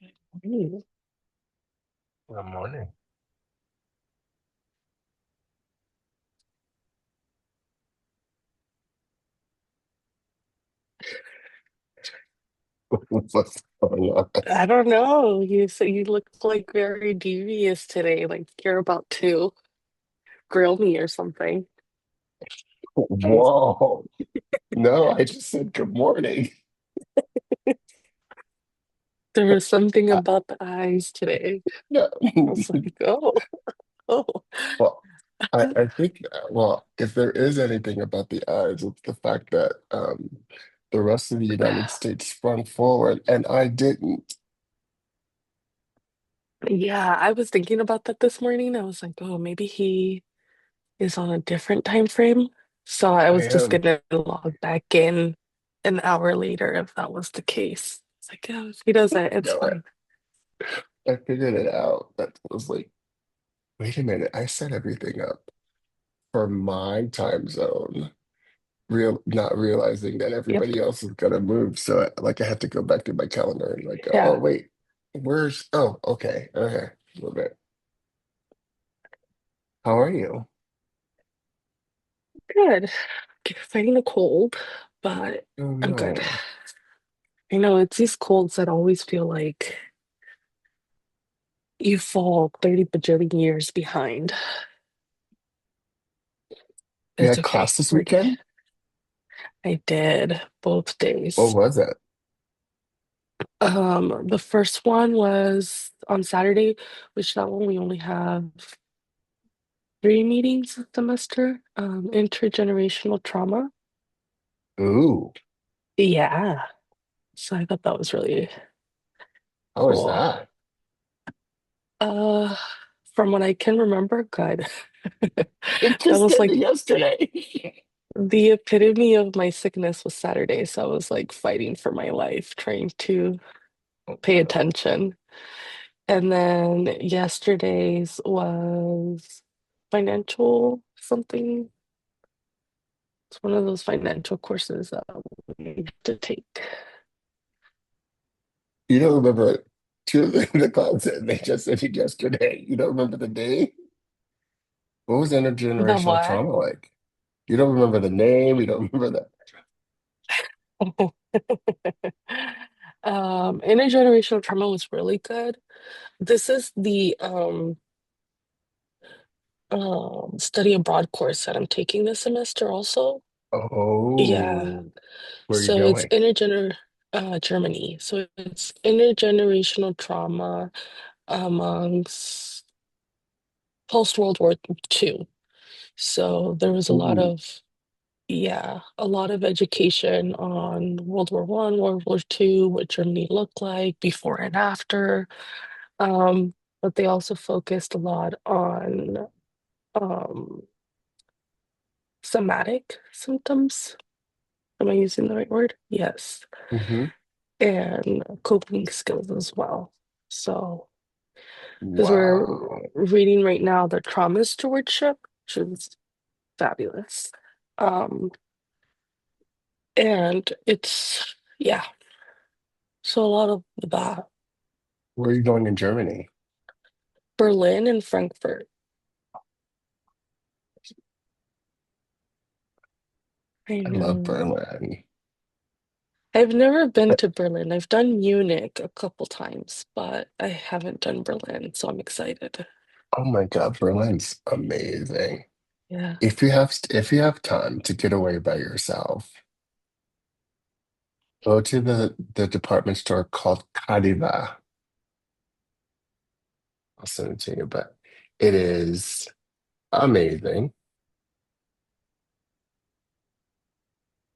Mm. Good morning. What's going on? I don't know. You look like very devious today, like you're about to grill me or something. Whoa. No, I just said good morning. There was something I, about the eyes today. no. I was like, oh, oh. Well, I think, well, if there is anything about the odds, it's the fact that the rest of the United States sprung forward and I didn't. Yeah, I was thinking about that this morning. I was like, oh, maybe he is on a different time frame. So I I was just am. gonna log back in an hour later if that was the case. It's like, yeah, if he does it, it's No, fine. I figured it out. That was like, wait a minute, I set everything up for my time zone. Not realizing that Yep. everybody else is gonna move. So like I had to go back to my calendar and like go, oh Yeah, wait, okay, a little bit. How are you? good. Fighting a cold, but Oh I'm good. no. I know it's these colds that always feel like you fall 30 bajillion years behind. You It's had okay. class this We're good. weekend? I did both What days. was it? The first one was on Saturday, which that one we only have three meetings a semester. Intergenerational trauma. Ooh, Yeah. So I thought that was really how was cool. that? Uh, from what I can remember, good. It That just was ended like yesterday. the epitome of my sickness was Saturday, so I was like fighting for my life, trying to Oh pay no. attention. And then yesterday's was financial something. It's one of those financial courses that we need to take. You don't remember two of the content they just ended yesterday. You don't remember the name? What was The intergenerational what? trauma like? You don't remember the name, you don't remember the Intergenerational trauma was really good. This is the study abroad course that I'm taking this semester also. Yeah. Oh, where are you So it's going? Germany. So it's intergenerational trauma amongst post-World War II. So there was a lot Ooh. of, yeah, a lot of education on World War One, World War II, what Germany looked like before and after. But they also focused a lot on um, somatic symptoms. Am I using the right word? Yes. Hmm. And coping skills as well. So, because we're Wow. reading right now the trauma stewardship, which is fabulous. Um, and it's, yeah, so a lot of that. Where are you going in Germany? Berlin and Frankfurt. I I love know. Berlin. I've never been to Berlin. I've done Munich a couple times, but I haven't done Berlin, so I'm excited. Oh my God, Berlin's amazing. Yeah. If you have time to get away by yourself, go to the department store called Kadiva. I'll send it to you, but it is amazing.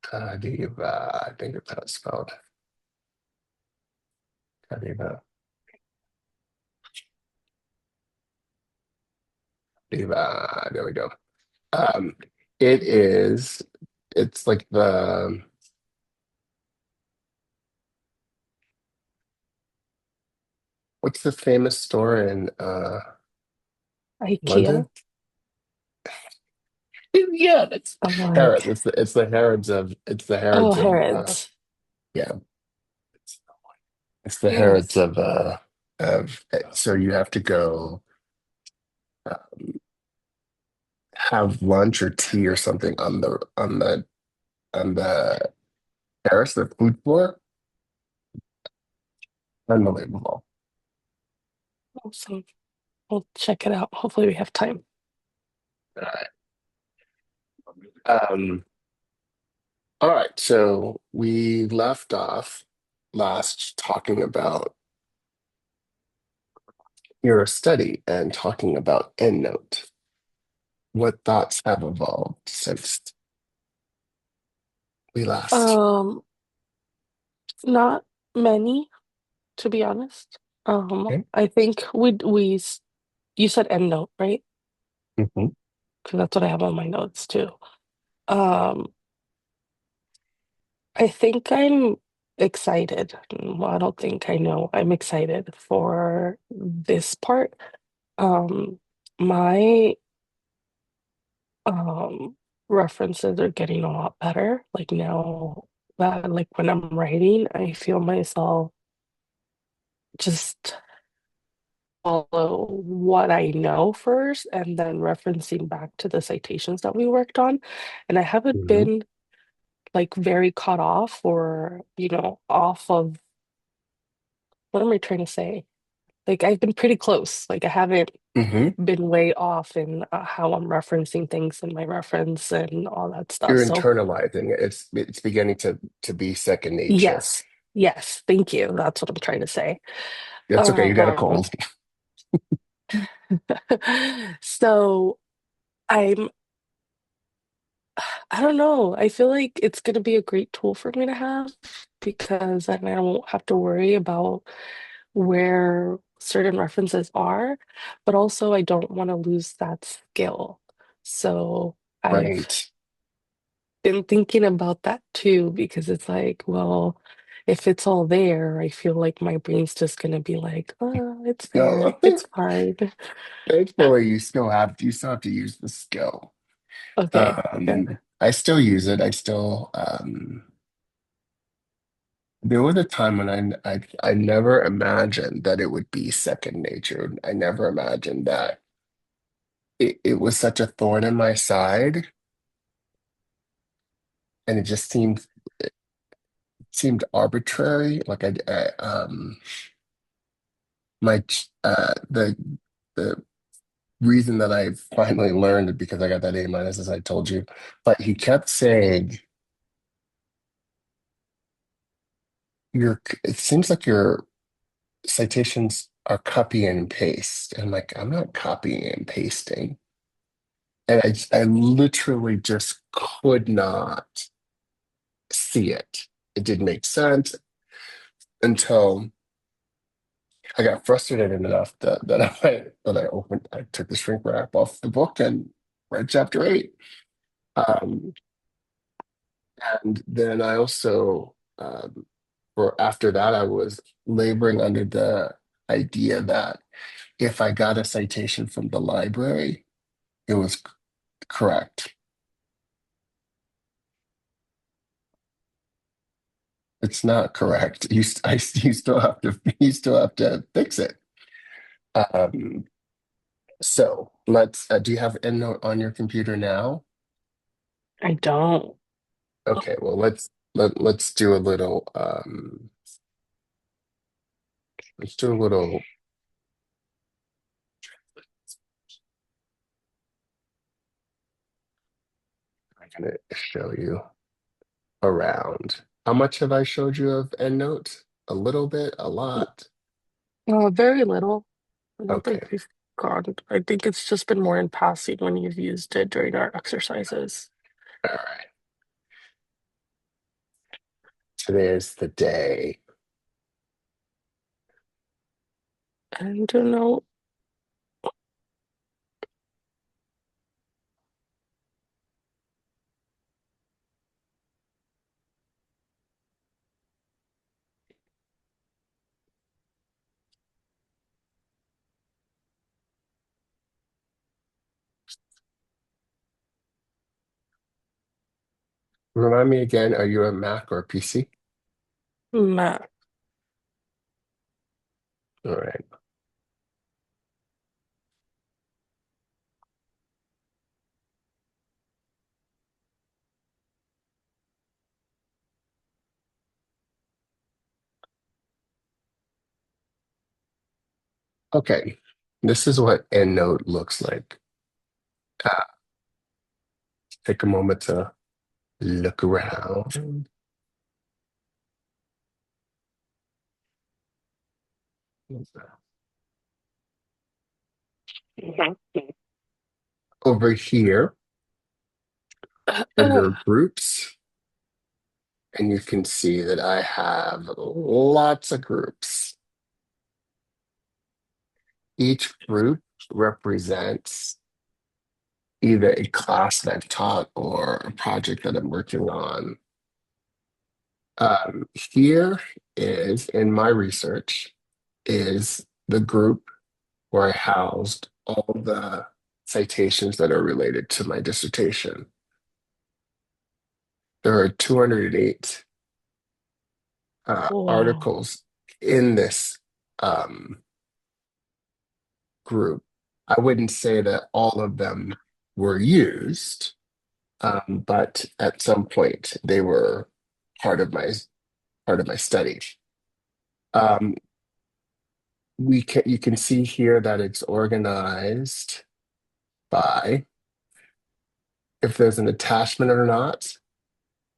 Kadiva, I think that's how it's spelled. Kadiva. Kadiva. There we go. Um, it is, it's like what's the famous store in IKEA. London? Yeah, that's I'm Harrods. like, It's the Harrods of it's the oh, Harrods of Harrods. yeah. It's the Herods Yes. of so you have to go have lunch or tea or something on the terrace, the food floor. Unbelievable. Awesome. We'll check it out. Hopefully we have time. All right. All right. So we left off last talking about your study and talking about EndNote. What thoughts have evolved since we last? Um, Not many, to be honest. Okay. I think you said EndNote, right? Mhm. Because that's what I have on my notes too. Um, I think I'm excited. Well, I don't think I know. I'm excited for this part. Um, my references are getting a lot better. Like now that like when I'm writing, I feel myself just follow what I know first and then referencing back to the citations that we worked on. And I haven't Mhm. been like very caught off or, off of what am I trying to say? Like I've been pretty close. Like I haven't Mhm. been way off in how I'm referencing things in my reference and all that stuff. You're So internalizing it. It's beginning to be second nature. yes, yes, thank you. That's what I'm trying to say. That's okay. You got a Um, cold. so I'm I don't know. I feel like it's going to be a great tool for me to have because then I won't have to worry about where certain references are, but also I don't want to lose that skill. So I've Right. been thinking about that too because it's like, well, if it's all there, I feel like my brain's just going to be like, oh, it's there, No, it's fine. thankfully you still have to use the skill. Okay, good. I still use it. There was a time when I never imagined that it would be second nature. I never imagined that it was such a thorn in my side, and it just seemed arbitrary. Like my the reason that I finally learned it because I got that A-, as I told you. But he kept saying, it seems like your citations are copy and paste. And I'm like, I'm not copying and pasting. And I literally just could not see it. It didn't make sense until I got frustrated enough I took the shrink wrap off the book and read chapter 8. Um, and then I also, for after that, I was laboring under the idea that if I got a citation from the library, it was correct. It's not correct. You still have to fix it. Um, so let's. Do you have EndNote on your computer now? I don't. Okay. Well, let's do a little. Let's do a little. I'm gonna show you around. How much have I showed you of EndNote? A little bit, a lot. Very little. I don't think Okay. we've gone. I think it's just been more in passing when you've used it during our exercises. All right. Today is the day. I don't know. Remind me again, are you a Mac or a PC? Math. All right. Okay. This is what EndNote looks like. Uh, Take a moment to look around. Over here are your groups, and you can see that I have lots of groups. Each group represents either a class that I've taught or a project that I'm working on. Here is, in my research, is the group where I housed all the citations that are related to my dissertation. There are 208 Wow. articles in this um, group. I wouldn't say that all of them were used, but at some point they were part of my study. Um, you can see here that it's organized by if there's an attachment or not,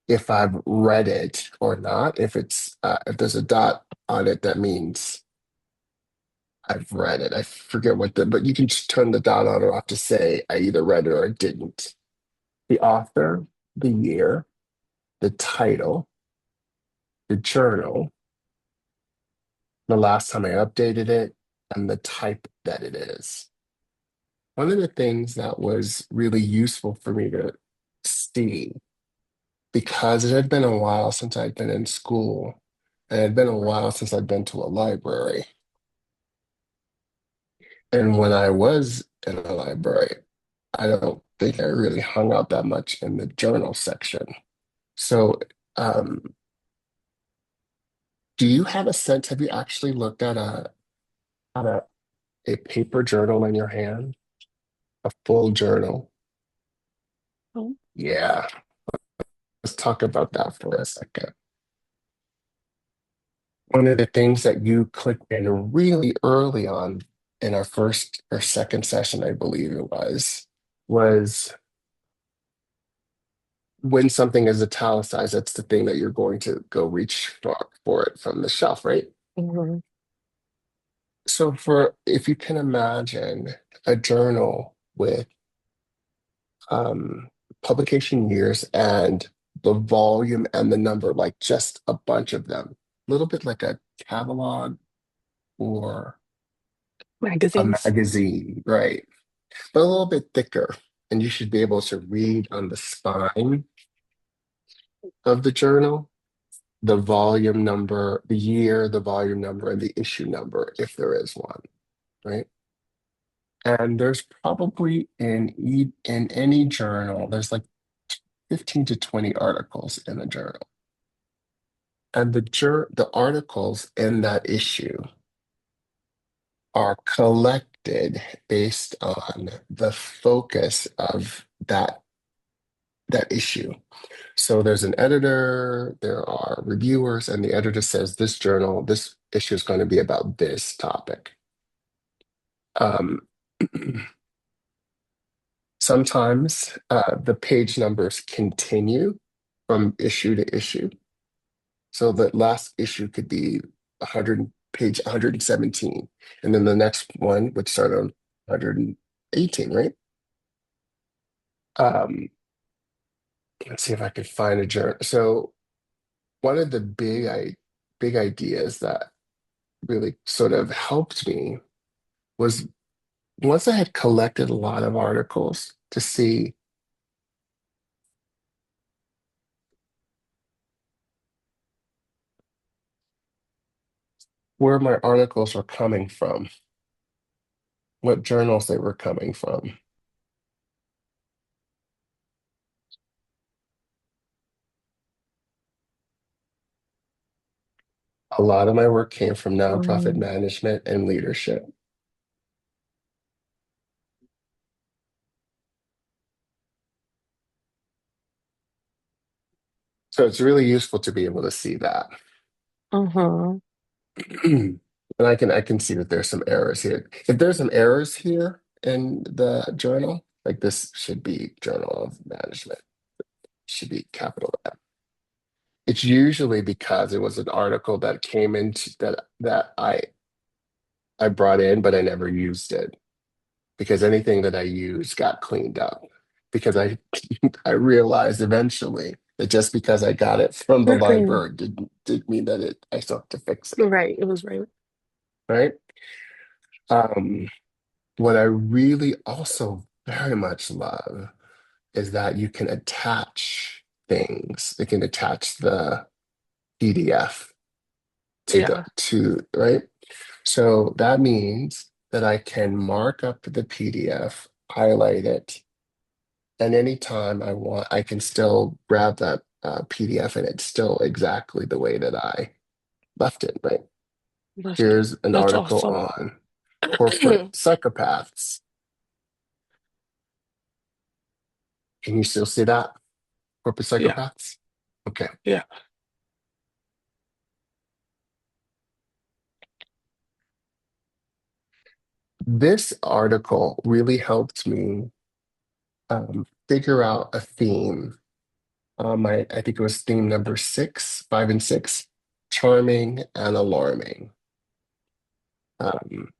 if I've read it or not. If there's a dot on it, that means I've read it. I forget but you can just turn the dot on or off to say I either read it or I didn't. The author, the year, the title, the journal, the last time I updated it, and the type that it is. One of the things that was really useful for me to see, because it had been a while since I'd been in school, and it had been a while since I'd been to a library. And when I was in a library, I don't think I really hung out that much in the journal section. So, um, do you have a sense? Have you actually looked at a paper journal in your hand, a full journal? Oh, Yeah, let's talk about that for a second. One of the things that you clicked in really early on in our first or second session, I believe it was when something is italicized, that's the thing that you're going to go reach for it from the shelf, right? mhm. So if you can imagine a journal with publication years and the volume and the number, like just a bunch of them, a little bit like a catalog or a Magazines. magazine, right? But a little bit thicker. And you should be able to read on the spine of the journal the volume number, the year, the volume number, and the issue number, if there is one, right? And there's probably in any journal, there's like 15 to 20 articles in a journal. And the articles in that issue are collected based on the focus of that issue. So there's an editor, there are reviewers, and the editor says this issue is going to be about this topic. Um, Sometimes the page numbers continue from issue to issue. So the last issue could be 100, page 117, and then the next one would start on 118, right? Um, let's see if I could find a journal. So one of the big ideas that really sort of helped me was once I had collected a lot of articles to see where my articles were coming from, what journals they were coming from. A lot of my work came from nonprofit Um, management and leadership. So it's really useful to be able to see that. uh-huh. And I can see that there's some errors here. If there's some errors here in the journal, like this should be Journal of Management, should be capital M. It's usually because it was an article that came into that I brought in, but I never used it because anything that I used got cleaned up. Because I realized eventually that just because I got it from the library didn't mean that I still have to fix it, Right, it was right. right? Um, what I really also very much love is that you can attach things. It can attach the PDF to the Yeah. to right. So that means that I can mark up the PDF, highlight it, and anytime I want, I can still grab that PDF and it's still exactly the way that I left it, right? Left it. Here's an That's article awesome. on corporate psychopaths. Can you still see that? Corporate Yeah, psychopaths? Okay. yeah. This article really helped me figure out a theme. I think it was theme number 5 and 6, charming and alarming. Um,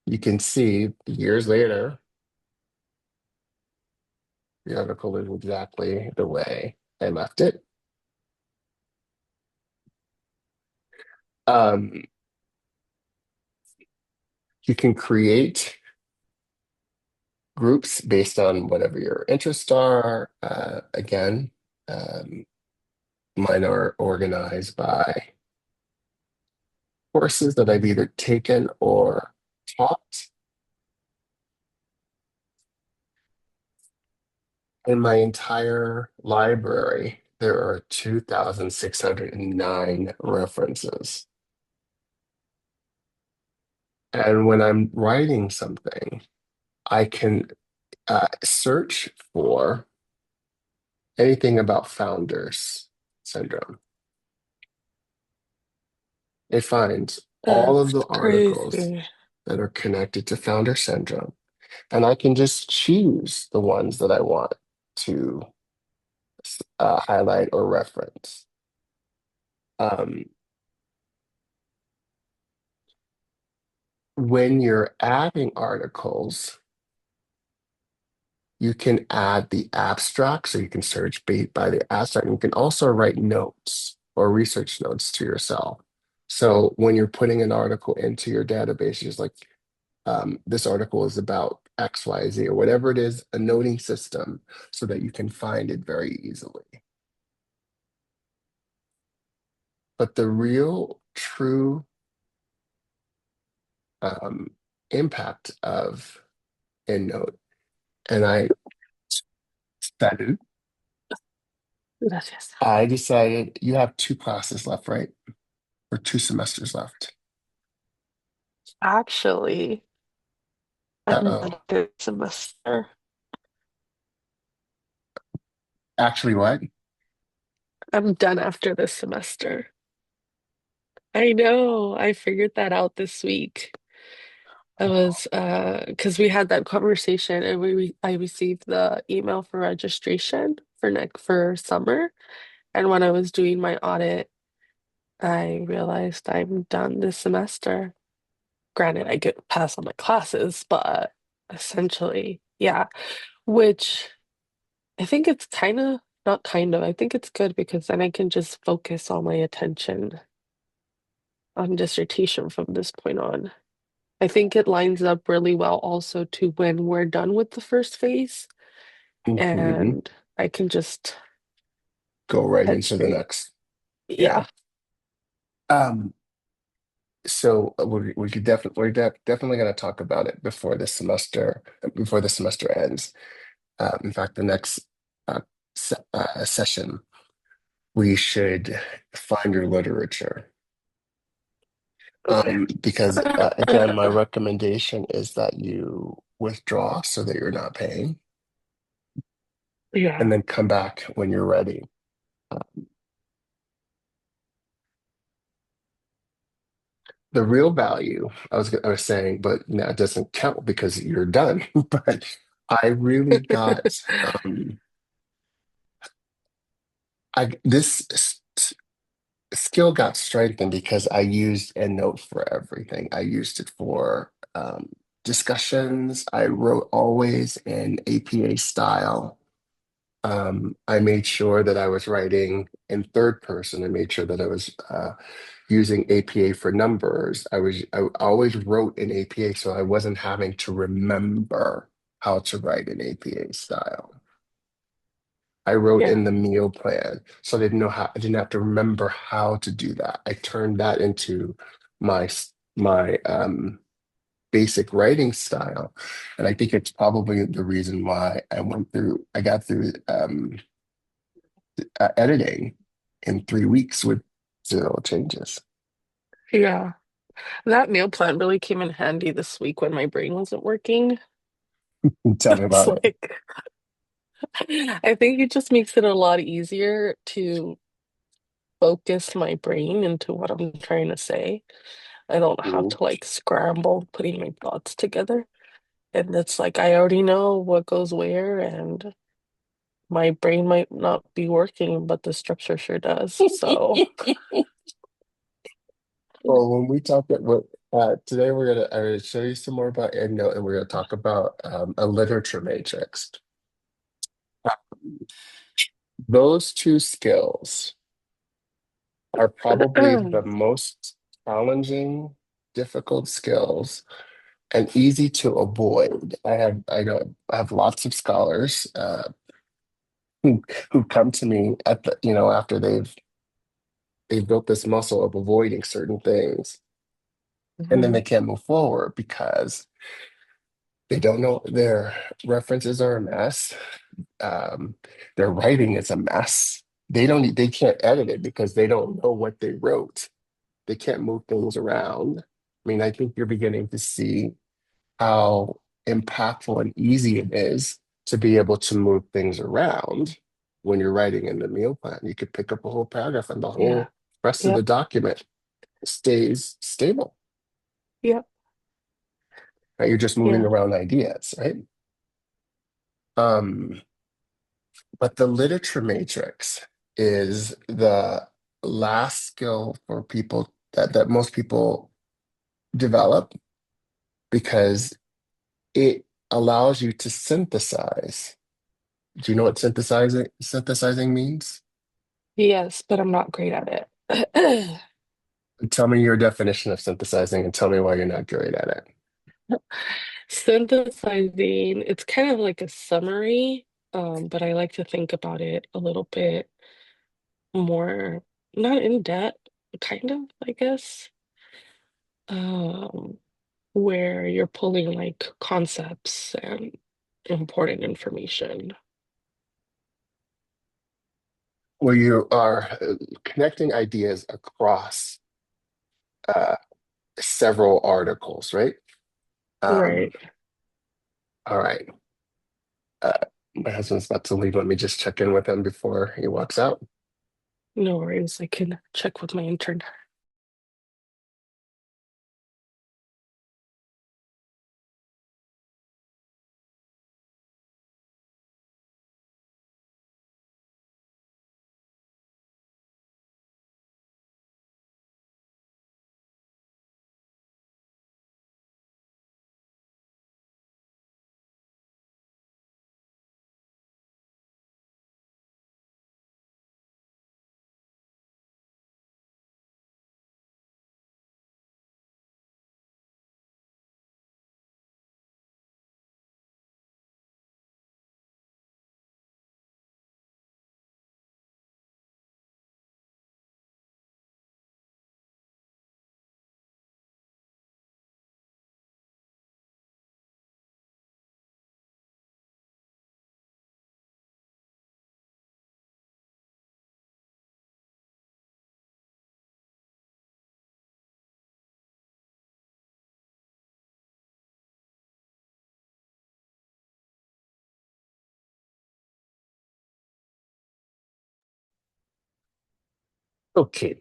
you can see years later, the article is exactly the way I left it. Um, you can create groups based on whatever your interests are. Again, um, mine are organized by courses that I've either taken or taught. In my entire library, there are 2,609 references. And when I'm writing something, I can search for anything about founders syndrome. It finds all of That's the articles crazy. that are connected to founder syndrome, and I can just choose the ones that I want to highlight or reference. Um, when you're adding articles, you can add the abstract, so you can search by the abstract. And you can also write notes or research notes to yourself. So when you're putting an article into your database, you're just like, this article is about XYZ or whatever it is, a noting system so that you can find it very easily. But the real true um, impact of EndNote, and studied, Gracias. I decided you have 2 classes left, right? Or 2 semesters left. Actually, I'm Uh-oh. done this semester. Actually, what? I'm done after this semester. I know. I figured that out this week. I was because we had that conversation and I received the email for registration for summer. And when I was doing my audit, I realized I'm done this semester. Granted, I get pass on my classes, but essentially, yeah. Which I think it's kind of not kind of. I think it's good because then I can just focus all my attention on dissertation from this point on. I think it lines up really well also to when we're done with the first phase Mhm. and I can just Go right head into the straight. next. Yeah. Yeah, Um, so we could definitely definitely going to talk about it before the semester ends. In fact, the next session, we should find your literature. Because again, my recommendation is that you withdraw so that you're not paying, and Yeah, then come back when you're ready. The real value, I was saying, but now it doesn't count because you're done. But I really got this skill got strengthened because I used EndNote for everything. I used it for discussions. I wrote always in APA style. I made sure that I was writing in third person. I made sure that I was using APA for numbers. I always wrote in APA, so I wasn't having to remember how to write in APA style. I wrote yeah, in the meal plan, so I didn't have to remember how to do that. I turned that into my basic writing style, and I think it's probably the reason why I got through editing in 3 weeks with zero changes. yeah. That meal plan really came in handy this week when my brain wasn't working. Tell me It's about it. like, I think it just makes it a lot easier to focus my brain into what I'm trying to say. I don't have Mhm. to like scramble putting my thoughts together. And it's like I already know what goes where, and my brain might not be working, but the structure sure does. So, Well, when we talk today, I'm gonna show you some more about EndNote, and we're gonna talk about a literature matrix. Those two skills are probably the most challenging, difficult skills and easy to avoid. I have lots of scholars who come to me at after they've built this muscle of avoiding certain things, and then they Mhm. can't move forward because they don't know their references are a mess. Um, their writing is a mess. They can't edit it because they don't know what they wrote. They can't move things around. I mean, I think you're beginning to see how impactful and easy it is to be able to move things around when you're writing in the meal plan. You could pick up a whole paragraph and the Yeah. whole rest of the Yep. document stays stable. Yep. Right? You're just moving Yeah. around ideas, right? Um, but the literature matrix is the last skill for people that most people develop because it allows you to synthesize. Do you know what synthesizing means? Yes, but I'm not great at it. Tell me your definition of synthesizing and tell me why you're not great at it. Synthesizing, it's kind of like a summary, but I like to think about it a little bit more, not in depth, kind of, I guess, um, where you're pulling like concepts and important information. Where you are connecting ideas across uh, several articles, right? Um, Right. all right. Uh, my husband's about to leave. Let me just check in with him before he walks out. No worries. I can check with my intern. Okay,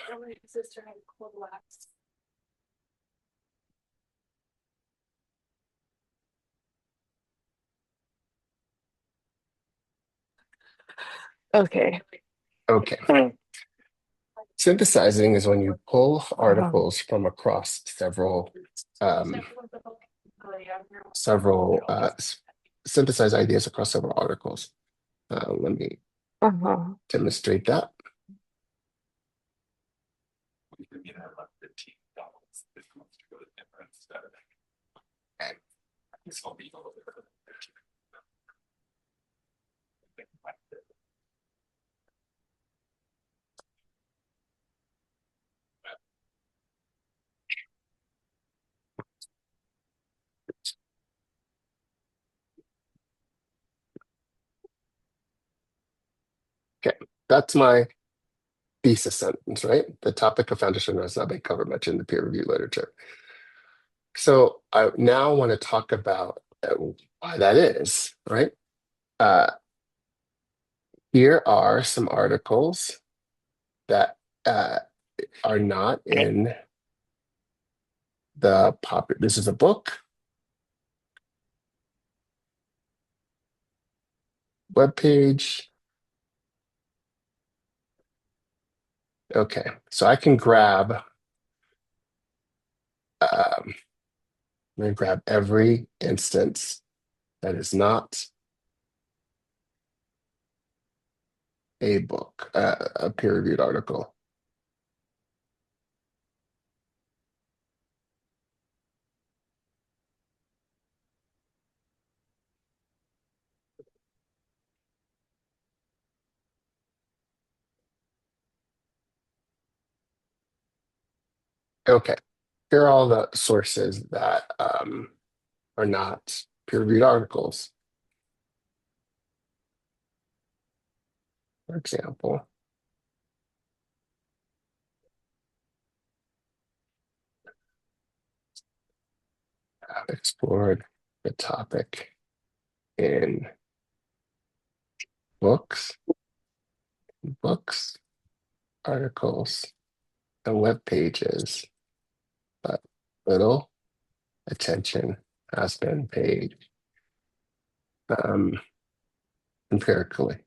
My sister had cold wax. Okay. okay. Synthesizing is when you pull Uh-huh. articles from across um, several synthesize ideas across several articles. Let me Uh-huh. demonstrate that. Okay, that's my thesis sentence, right? The topic of foundation has not been covered much in the peer review literature. So I now want to talk about why that is, right? Uh, Here are some articles that are not in the pop. This is a book, web page. Okay, so I can grab. I'm going to grab every instance that is not a book, a peer-reviewed article. Okay, here are all the sources that are not peer-reviewed articles. For example, I've explored the topic in books, books, articles, and web pages, but little attention has been paid empirically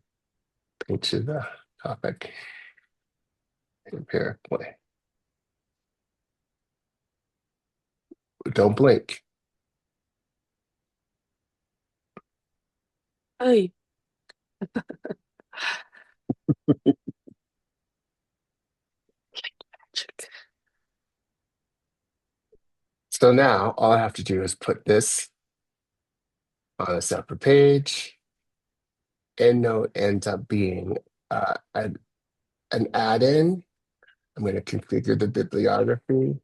to the topic empirically. Don't blink. Ay, So now all I have to do is put this on a separate page. EndNote ends up being an add-in. I'm going to configure the bibliography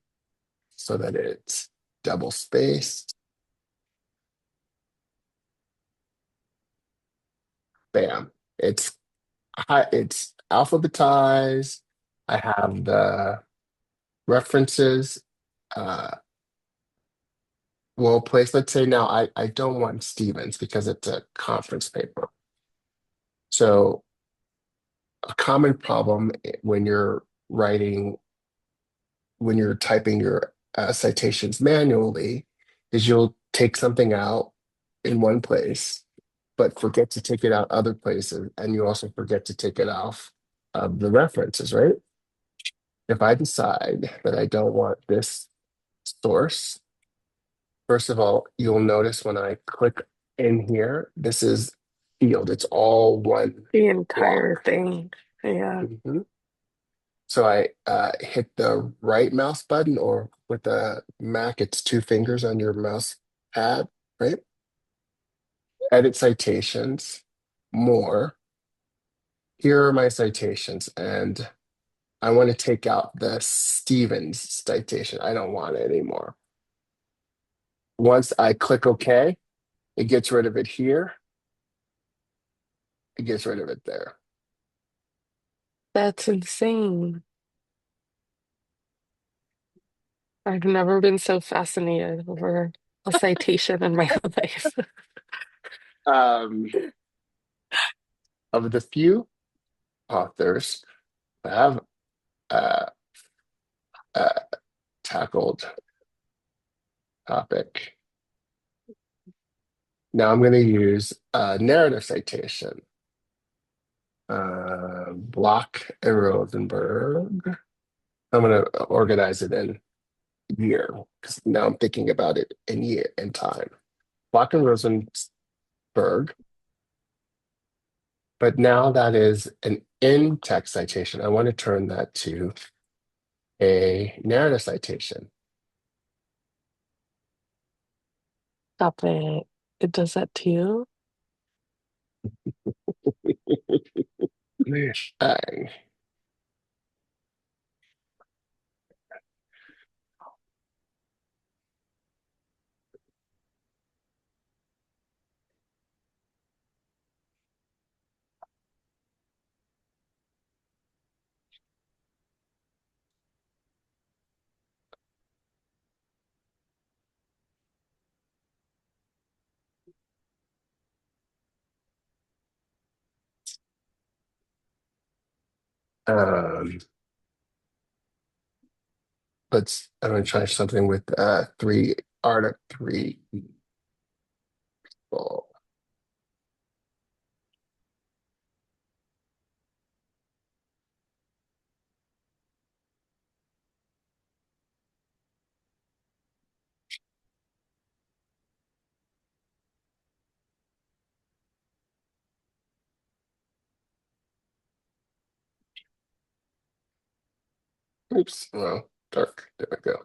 so that it's double spaced. Bam. It's alphabetized. I have the references well placed. Let's say now I don't want Stevens because it's a conference paper. So a common problem when you're writing, when you're typing your citations manually, is you'll take something out in one place, but forget to take it out other places, and you also forget to take it off of the references, right? If I decide that I don't want this source, first of all, you'll notice when I click in here, this is field. It's all one the entire block. thing. Yeah. Mhm. So I hit the right mouse button, or with the Mac, it's two fingers on your mouse pad, right? Edit citations, more. Here are my citations, and I want to take out the Stevens citation. I don't want it anymore. Once I click OK, it gets rid of it here. It gets rid of it there. That's insane. I've never been so fascinated over a citation in my life. Um, of the few authors that have uh, uh, tackled topic. Now I'm going to use narrative citation. Block and Rosenberg. I'm going to organize it in year because now I'm thinking about it in year and time. Block and Rosenberg, but now that is an in-text citation. I want to turn that to a narrative citation. Stop it. It does that too? Uh, um, I'm going to try something with three art of three people. Oops, well, dark. There we go.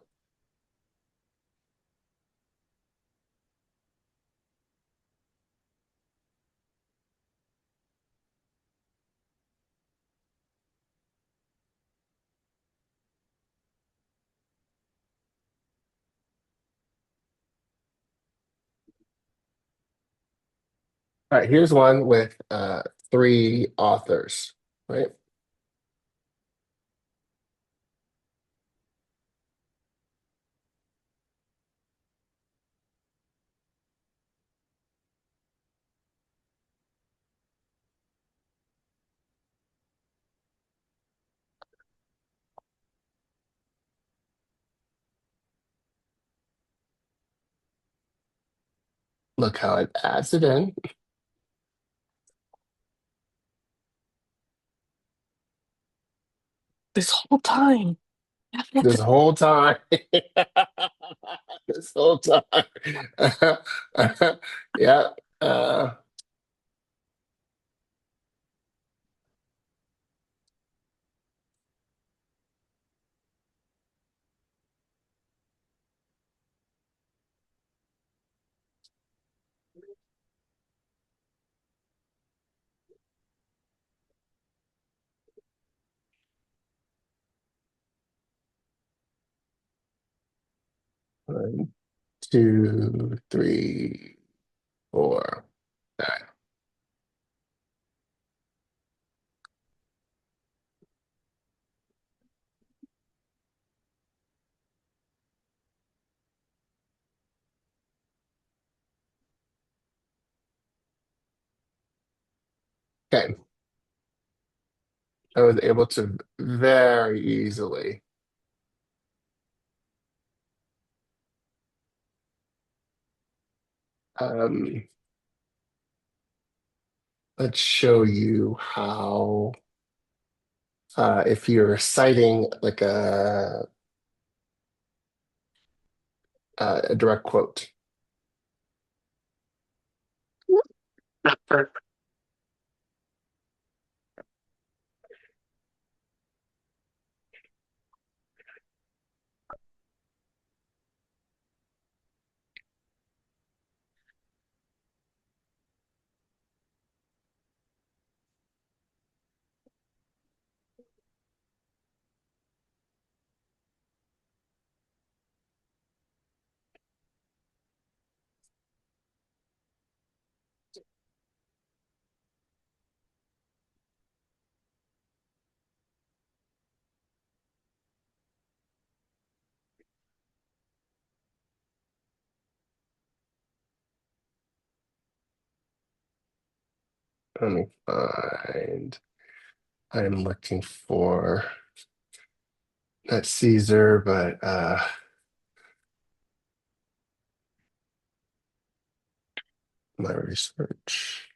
All right, here's one with three authors, right? Look how it adds it in This whole time. this whole time. This whole time. Yeah. Uh, 1, 2, 3, 4. Okay. I was able to very easily um, let's show you how if you're citing like a direct quote. Let me find. I'm looking for not Caesar, but my research.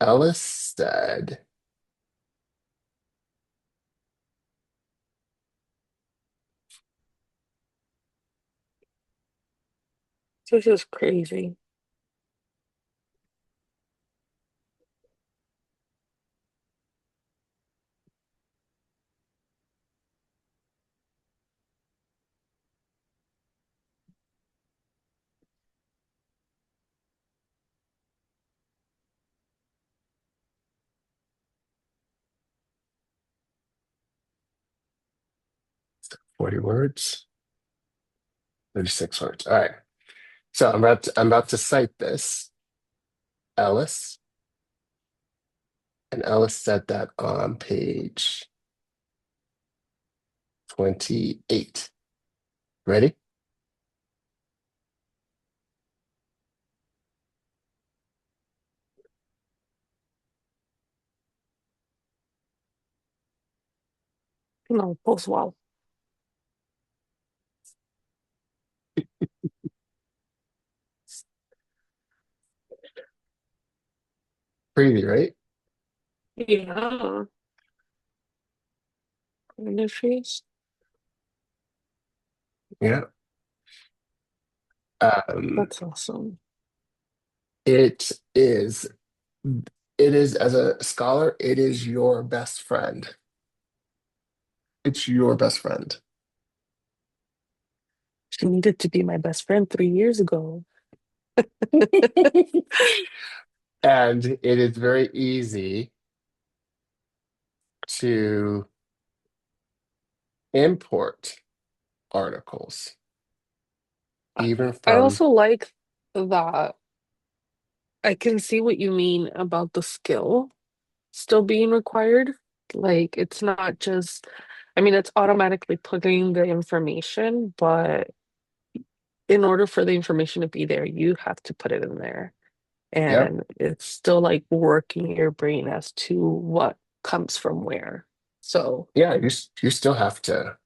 Ellis said, This is crazy. "40 words, 36 words." All right. So I'm about to cite this, Ellis, and Ellis said that on page 28. Ready? No, both well. Crazy, right? Yeah. Interface. Yeah. Um, That's awesome. it is, it is, as a scholar, it is your best friend. It's your best friend. She needed to be my best friend 3 years ago. And it is very easy to import articles, I even I from, also like that I can see what you mean about the skill still being required. Like, it's not just, I mean, it's automatically putting the information, but in order for the information to be there, you have to put it in there. yep, And it's still like working your brain as to what comes from where. So, yeah, you still have to.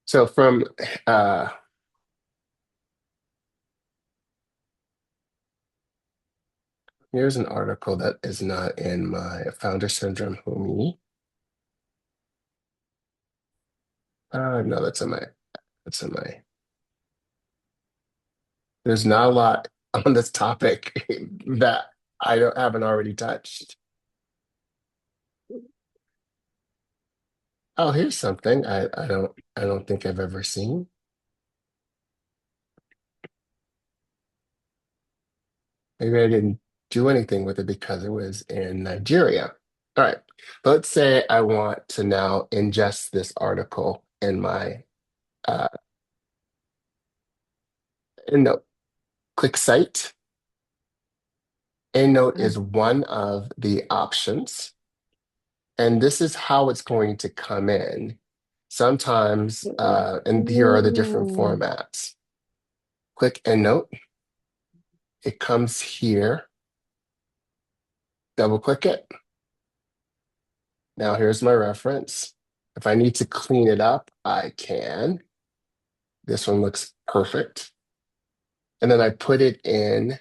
So from, uh, here's an article that is not in my founder syndrome homie. No, that's in my, there's not a lot on this topic that haven't already touched. Oh, here's something I don't think I've ever seen. Maybe I didn't do anything with it because it was in Nigeria. All right. But let's say I want to now ingest this article in my uh EndNote. Click Cite. EndNote is one of the options. And this is how it's going to come in. Sometimes, and here are the different mm, formats. Click EndNote. It comes here. Double click it. Now here's my reference. If I need to clean it up, I can. This one looks perfect. And then I put it in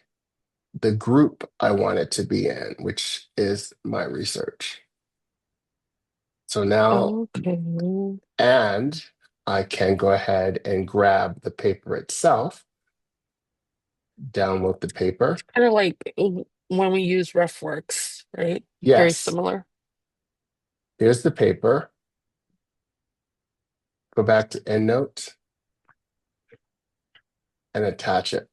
the group I want it to be in, which is my research. So now, okay. and I can go ahead and grab the paper itself, download the paper. Kind of like when we use RefWorks, right? Very Yes, similar. here's the paper. Go back to EndNote and attach it.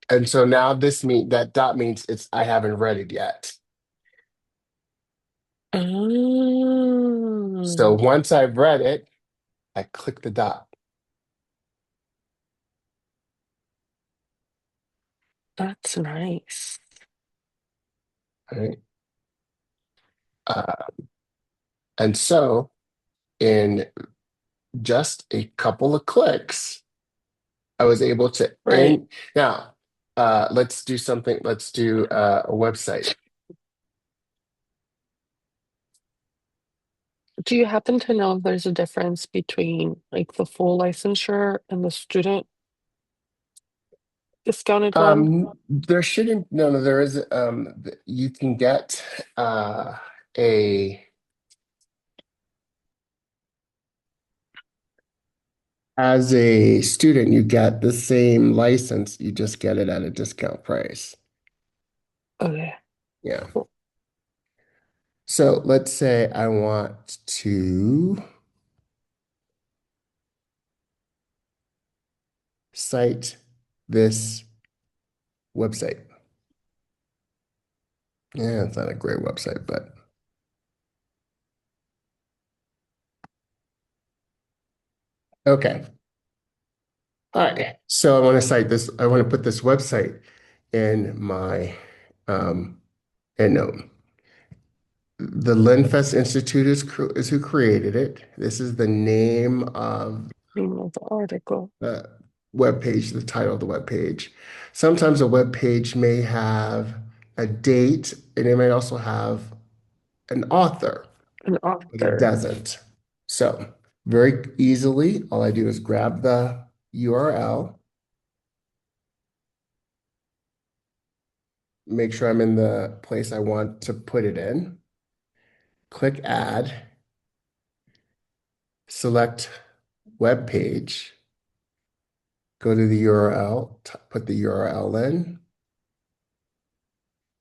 And so now that dot means it's I haven't read it yet. So Oh, once I've read it, I click the dot. that's nice. Right? Uh, and so in just a couple of clicks, I was able to Right. end. Now, let's do something. Let's do a website. Do you happen to know if there's a difference between like the full licensure and the student discounted one? There shouldn't, no, no, there is, you can get a, as a student, you get the same license, you just get it at a discount price. Okay. Yeah. Cool. So let's say I want to cite this website. Yeah, it's not a great website, but okay. All right. So I want to cite this, I want to put this website in my EndNote. The Linfest Institute is who created it. This is the name of Name of the article. the web page, the title of the web page. Sometimes a web page may have a date, and it may also have an author, An but it author. doesn't. So very easily, all I do is grab the URL, make sure I'm in the place I want to put it in, click add, select web page, go to the URL, put the URL in.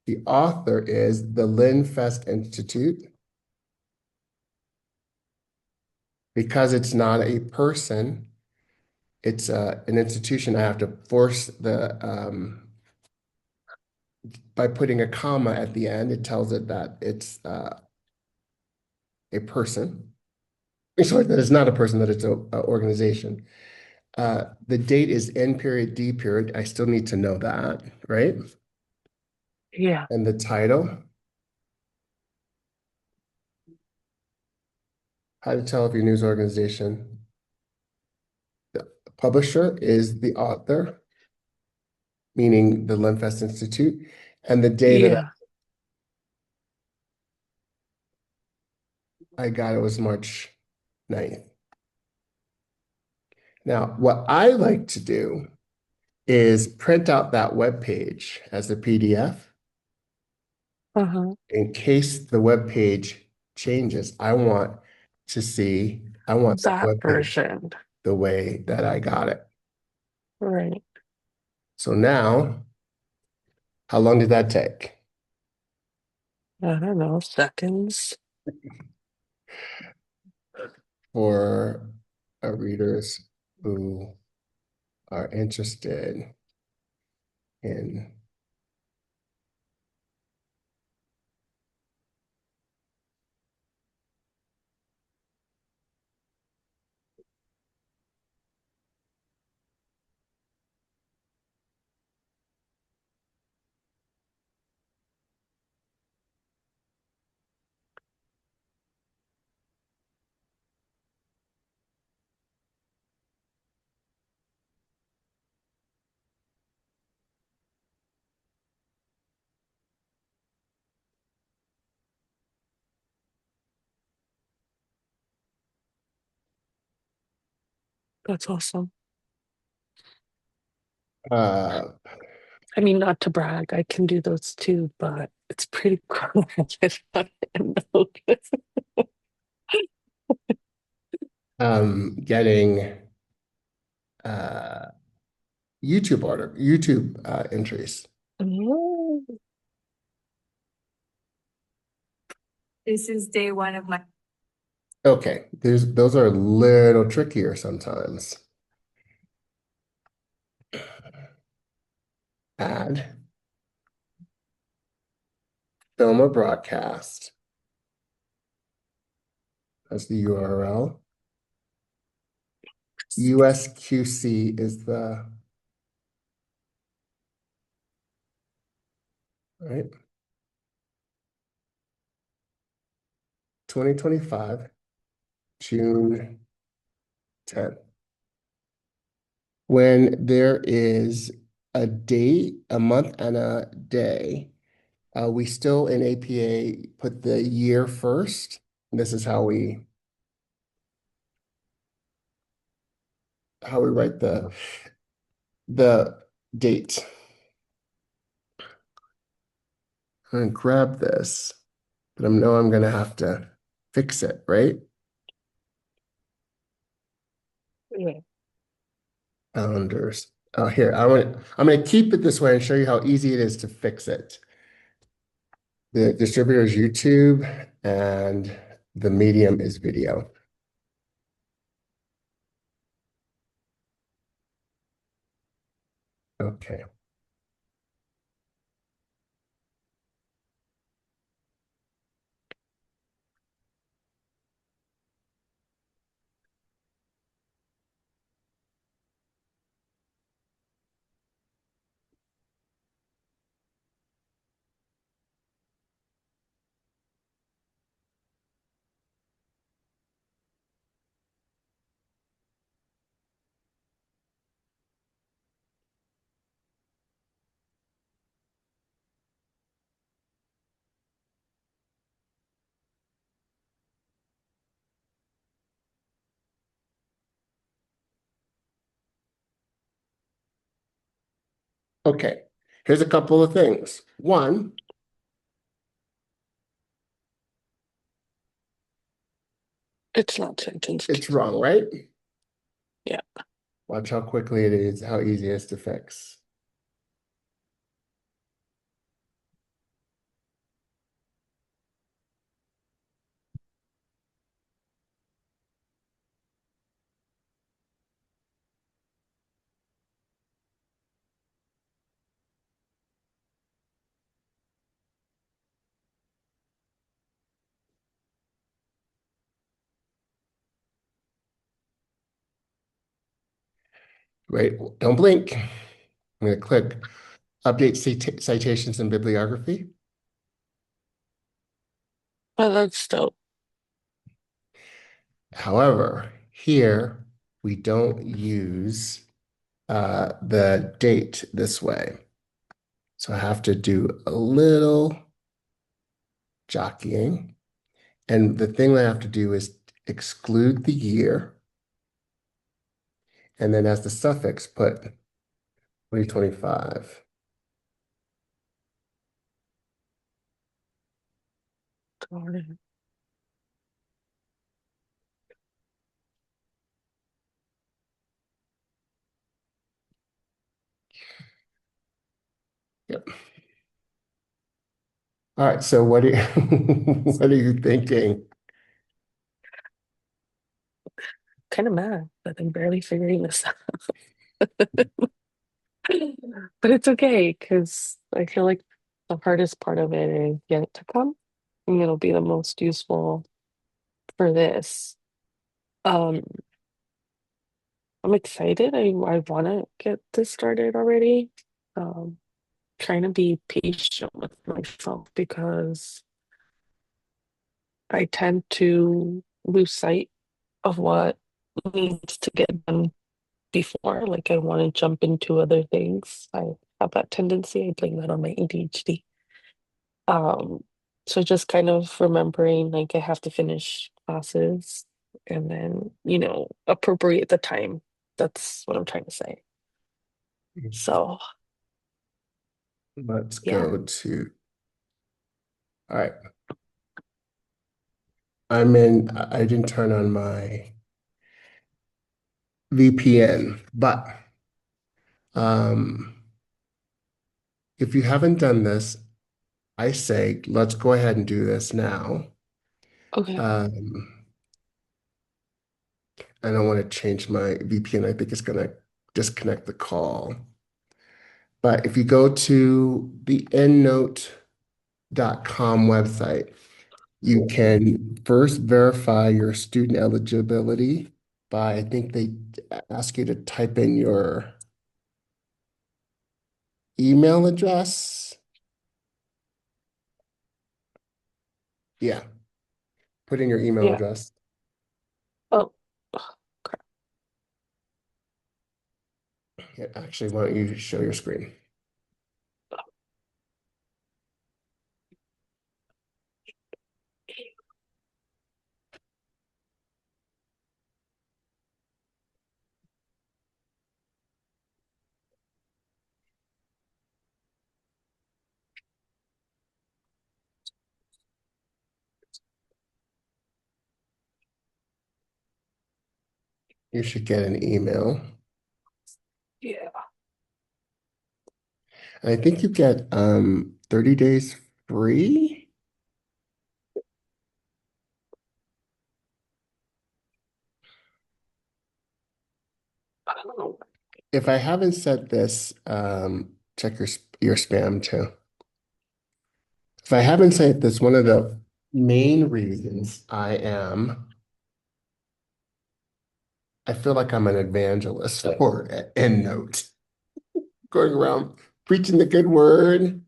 The author is the Linfest Institute. Because it's not a person, it's an institution. I have to force by putting a comma at the end, it tells it that it's a person. Sorry, that it's not a person, that it's a organization. The date is N period, D period. I still need to know that, right? Yeah. And the title, how to tell if your news organization. The publisher is the author, meaning the Linfest Institute, and the day that Yeah. I got it was March 9th. Now, what I like to do is print out that web page as a PDF Uh-huh. in case the web page changes. I want that That web page version. the way that I got it. Right. So now, how long did that take? I don't know, seconds. For our readers who are interested in That's awesome. uh, I mean, not to brag, I can do those too, but it's pretty cool. getting YouTube entries. Oh, This is day one of my. Okay, those are a little trickier sometimes. Add, film or broadcast. That's the URL. USQC is the, right? 2025, June 10. When there is a date, a month, and a day, we still in APA put the year first. This is how we write the date. I'm gonna grab this, but I know I'm gonna have to fix it, right? Yeah. Calendars. Oh, here, I'm gonna keep it this way and show you how easy it is to fix it. The distributor is YouTube and the medium is video. Okay. Okay. Here's a couple of things. One, It's not sentence it's key. wrong, right? Yeah. Watch how quickly it is, how easy it is to fix. Wait, don't blink. I'm going to click update citations and bibliography. But that's dope. However, here we don't use the date this way. So I have to do a little jockeying. And the thing that I have to do is exclude the year. And then as the suffix, put 2025. Got it. Yep. All right. So what what are you thinking? Kind of mad that I'm barely figuring this out. But it's okay because I feel like the hardest part of it is yet to come. And it'll be the most useful for this. Um, I'm excited. I want to get this started already. Um, Trying to be patient with myself because I tend to lose sight of what needs to get done before. Like I want to jump into other things. I have that tendency. I blame that on my ADHD. Um, so just kind of remembering like I have to finish classes and then, appropriate the time. That's what I'm trying to say. So Let's yeah. go to, all right. I didn't turn on my VPN, but um, if you haven't done this, I say let's go ahead and do this now. Okay. Um, I don't want to change my VPN. I think it's going to disconnect the call. But if you go to the EndNote.com website, you can first verify your student eligibility by, I think they ask you to type in your email address. Yeah, put in your email Yeah. address. Oh, crap. Yeah, actually, why don't you show your screen? You should get an email. Yeah. And I think you get 30 days free. I don't know. If I haven't said this, check your spam too. If I haven't said this, one of the main reasons I feel like I'm an evangelist for EndNote, going around preaching the good word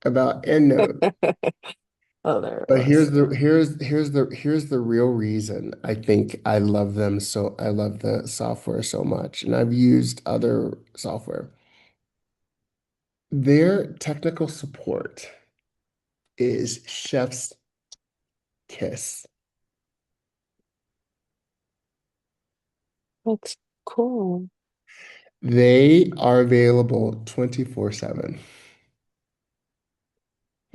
about EndNote. Oh, there it But was. here's the real reason I think I love them so I love the software so much, and I've used other software. Their technical support is chef's kiss. That's cool. They are available 24/7.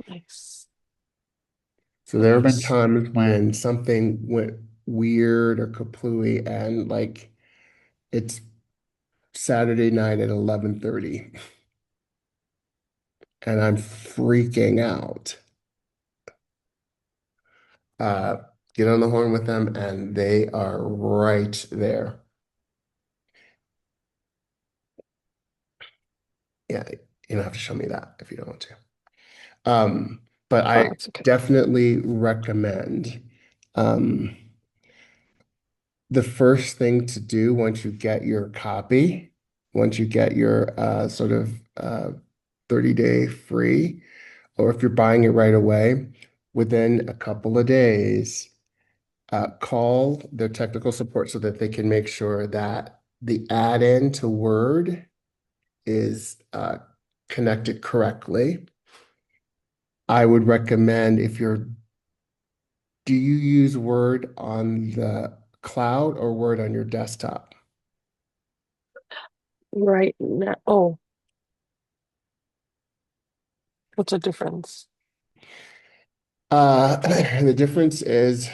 Nice. So there have been Nice. times when something went weird or kaplooey and like it's Saturday night at 11:30 and I'm freaking out. Uh, get on the horn with them and they are right there. Yeah, you don't have to show me that if you don't want to. But Oh, I that's okay. definitely recommend um, the first thing to do once you get your copy, once you get your sort of 30-day free, or if you're buying it right away, within a couple of days, call their technical support so that they can make sure that the add-in to Word is connected correctly. I would recommend if you're, do you use Word on the cloud or Word on your desktop? Right now. Oh, what's the difference? The difference is,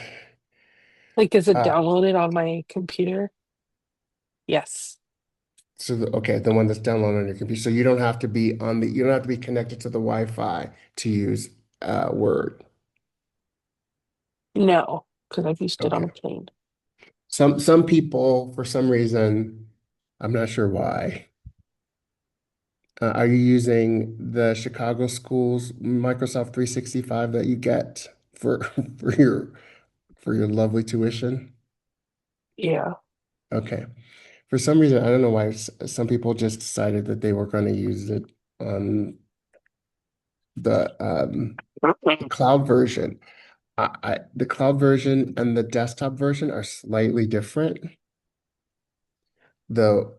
Like, is it uh, downloaded on my computer? Yes. okay, the one that's downloaded on your computer. So you don't have to be you don't have to be connected to the Wi-Fi to use Word. No, because I've used it on Okay. a plane. Some people, for some reason, I'm not sure why. Are you using the Chicago schools Microsoft 365 that you get for for your lovely tuition? Yeah. Okay. For some reason, I don't know why some people just decided that they were going to use it on the cloud version. The cloud version and the desktop version are slightly different. The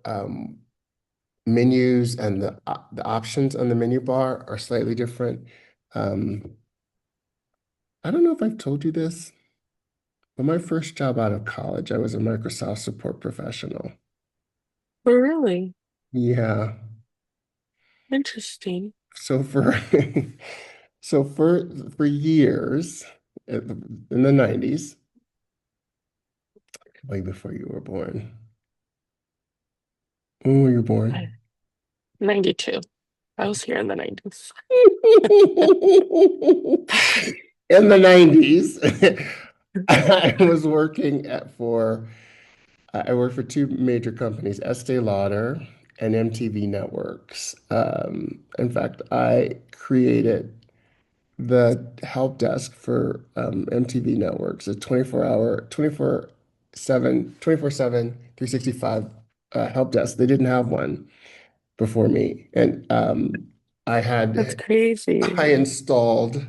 menus and the options on the menu bar are slightly different. Um, I don't know if I've told you this, but my first job out of college, I was a Microsoft support professional. But really Yeah. interesting. So for so for years in the 90s, way before you were born. When were you I- born? 92. I was here in the 90s. In the 90s, I was working I worked for two major companies, Estee Lauder and MTV Networks. In fact, I created the help desk for MTV Networks, a 24/7, 365 help desk. They didn't have one before me. And That's crazy. I installed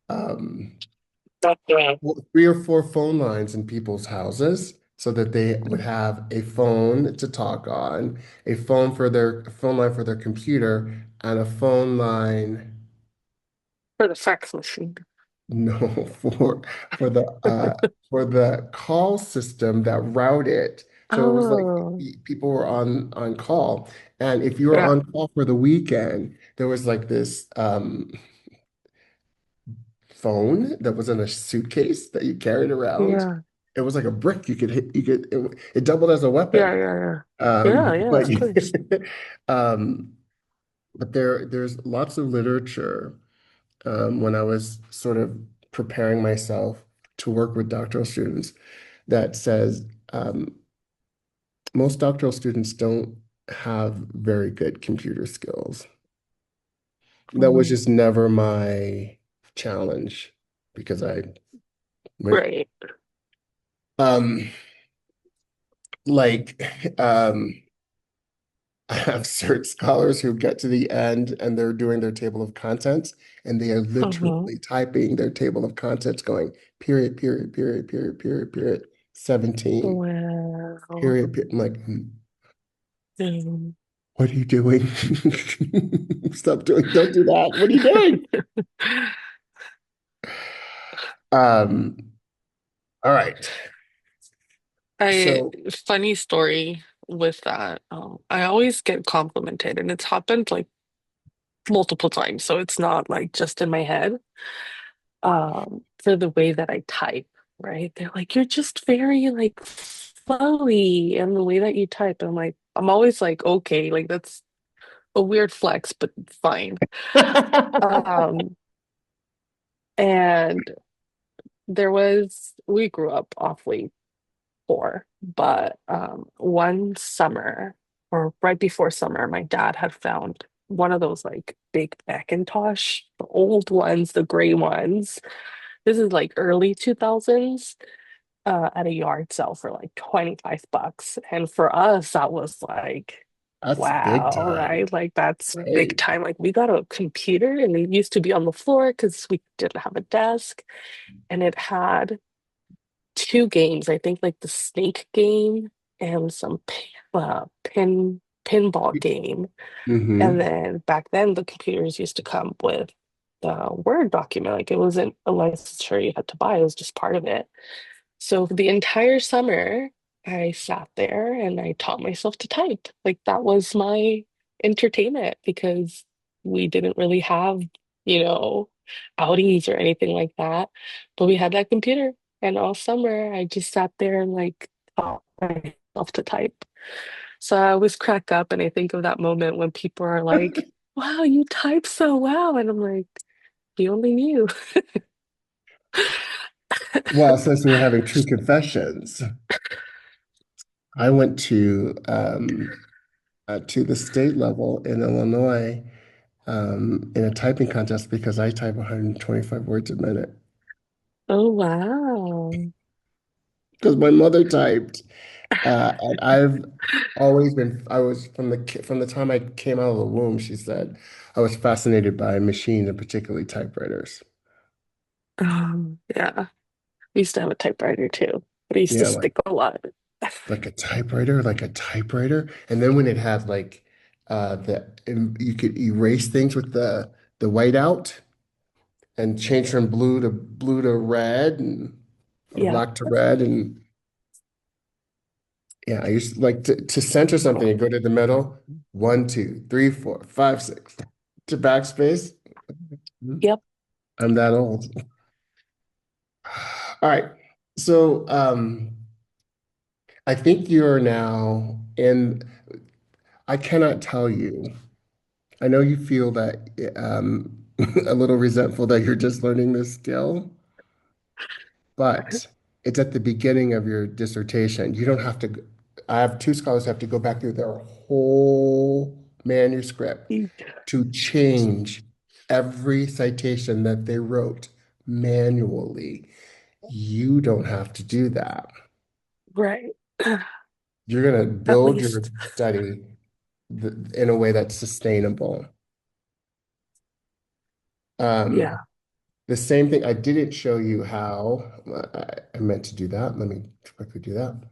um, Yeah. 3 or 4 phone lines in people's houses so that they would have a phone to talk on, a phone for their phone line for their computer, and a phone line, For the fax machine. no, for the call system that routed. So it was like Oh, people were on call. And if you were yeah, on call for the weekend, there was like this phone that was in a suitcase that you carried around. yeah, It was like a brick. It doubled as a yeah, weapon. yeah, yeah. Yeah, yeah, But of course. um, but there's lots of literature when I was sort of preparing myself to work with doctoral students that says most doctoral students don't have very good computer skills. That was Mm, just never my challenge because I went right. um like I have certain scholars who get to the end and they're doing their table of contents and they are Uh-huh. literally typing their table of contents going period, period, period, period, period, period, 17, Well, period, period. I'm like, um, what are you doing? Stop doing, don't do that. What are you doing? Um, all right. I So funny story with that. I always get complimented, and it's happened like multiple times, so it's not like just in my head. For the way that I type, right? They're like, you're just very like flowy and the way that you type. I'm like, I'm always like, okay, like that's a weird flex, but fine. Um, and we grew up awfully poor, but one summer or right before summer, my dad had found one of those like big Macintosh, the old ones, the gray ones. This is like early 2000s at a yard sale for like 25 bucks. And for us, that was like, that's big wow, time, right? Like that's big right? time. Like we got a computer and it used to be on the floor because we didn't have a desk. And it had two games, I think like the snake game and some pinball game. And Mm-hmm. then back then the computers used to come with the Word document. Like it wasn't a licensure you had to buy, it was just part of it. So the entire summer, I sat there and I taught myself to type. Like that was my entertainment because we didn't really have, you know, outings or anything like that. But we had that computer, and all summer I just sat there and like taught myself to type. So I always crack up and I think of that moment when people are like, wow, you type so well. And I'm like, you only knew. Well, since we're having true confessions, I went to the state level in Illinois in a typing contest because I type 125 words a minute Oh, wow. because my mother typed. And I've always been, I was from the time I came out of the womb, she said, I was fascinated by machines and particularly typewriters. Yeah. I used to have a typewriter too, but I used to Yeah, stick a lot. like a typewriter. And then when it had like you could erase things with the whiteout and change from blue to red and or Yeah. black to red. And yeah, I used to like to center something and go to the middle. One, two, three, four, five, six. To backspace. Yep. I'm that old. All right. So I think you're now in, I cannot tell you. I know you feel that a little resentful that you're just learning this skill, but it's at the beginning of your dissertation. You don't have to, I have two scholars who have to go back through their whole manuscript to change every citation that they wrote manually. You don't have to do that. Right. You're going to At build your least. study in a way that's sustainable. Um, Yeah. the same thing, I didn't show you how, I meant to do that. Let me quickly do that.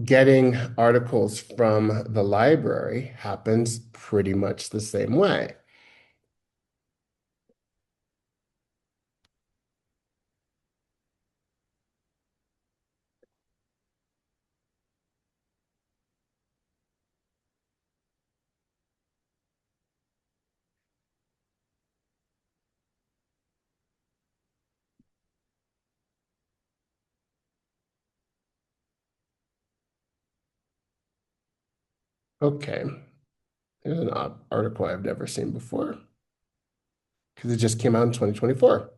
getting articles from the library happens pretty much the same way. Okay, here's an article I've never seen before because it just came out in 2024. All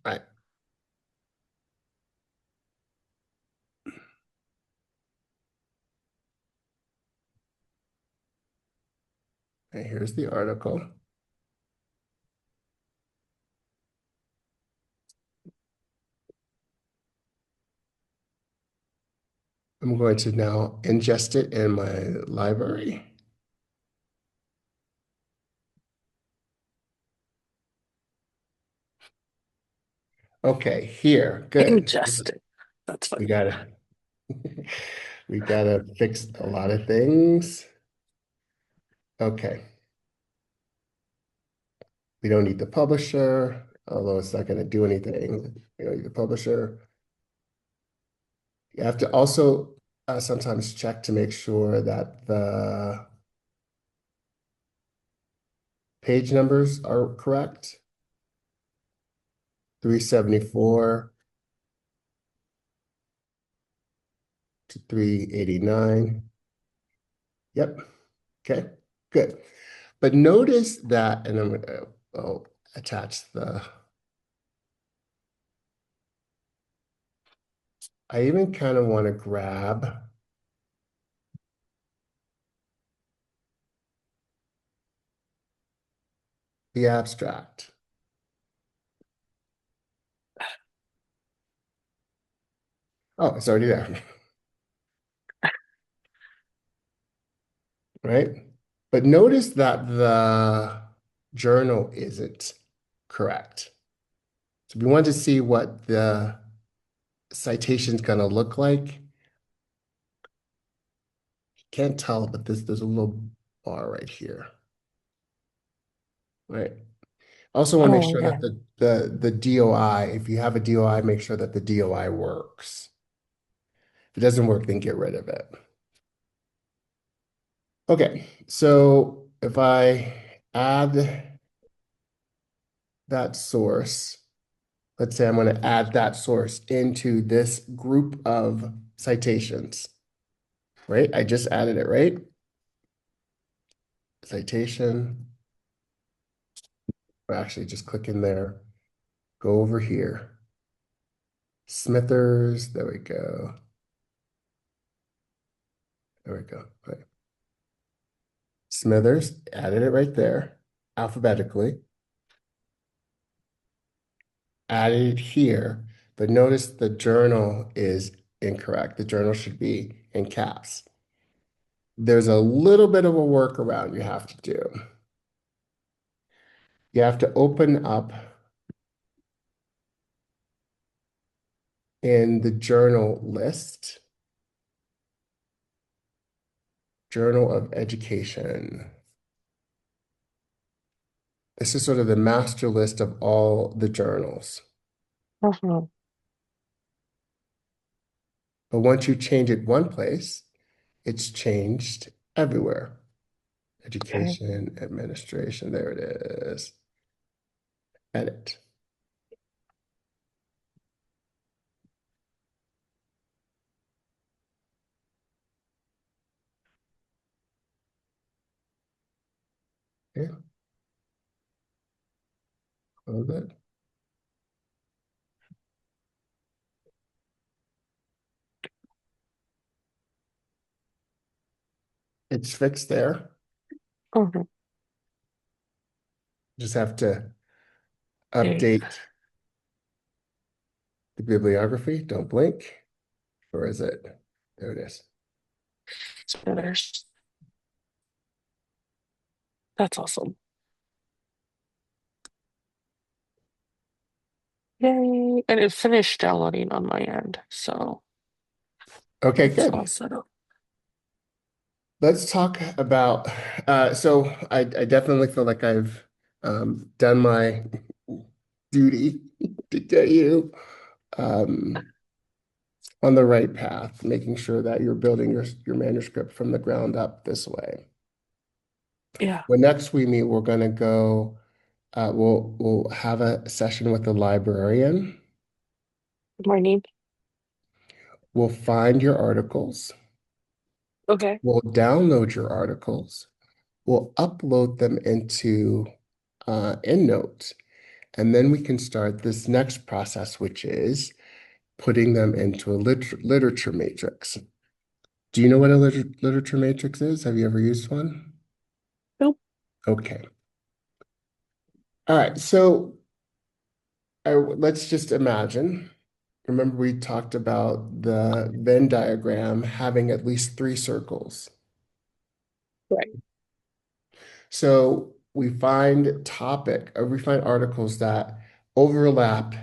right, and here's the article. I'm going to now ingest it in my library. Okay, here, good. Ingested. That's We funny. gotta we gotta fix a lot of things. Okay, we don't need the publisher, although it's not gonna do anything. We don't need the publisher. You have to also sometimes check to make sure that the page numbers are correct. 374 to 389. Yep. Okay, good. But notice that, and I'm gonna I'll attach the, I even kind of want to grab the abstract. Oh, it's already there, right? But notice that the journal isn't correct. So we want to see what the citation is going to look like. Can't tell, but there's a little bar right here, right? Also want to make Oh, sure yeah. that the DOI, if you have a DOI, make sure that the DOI works. If it doesn't work, then get rid of it. Okay, so if I add that source, let's say I'm going to add that source into this group of citations, right? I just added it, right? Citation. Or actually, just click in there, go over here. Smithers, there we go. There we go. Right. Smithers, added it right there, alphabetically. Added it here, but notice the journal is incorrect. The journal should be in caps. There's a little bit of a workaround you have to do. You have to open up in the journal list, Journal of Education. This is sort of the master list of all the journals. Uh-huh. But once you change it one place, it's changed everywhere. Okay. Education, administration, there it is. Edit. Okay, close it. It's fixed there. Uh-huh. Just have to Okay. update the bibliography. Don't blink. Or is it? There it is. Spinners. That's awesome. Yay. And it finished downloading on my end. So Okay, It's all good. set up. Let's talk about so I definitely feel like I've done my duty to get you um, on the right path, making sure that you're building your manuscript from the ground up this way. Yeah. When next we meet, we're going to go, we'll have a session with the librarian. Good morning. We'll find your articles. Okay. We'll download your articles. We'll upload them into EndNote. And then we can start this next process, which is putting them into a literature matrix. Do you know what a literature matrix is? Have you ever used one? Nope. Okay. All right. So let's just imagine. Remember, we talked about the Venn diagram having at least three circles. Right. So we find articles that overlap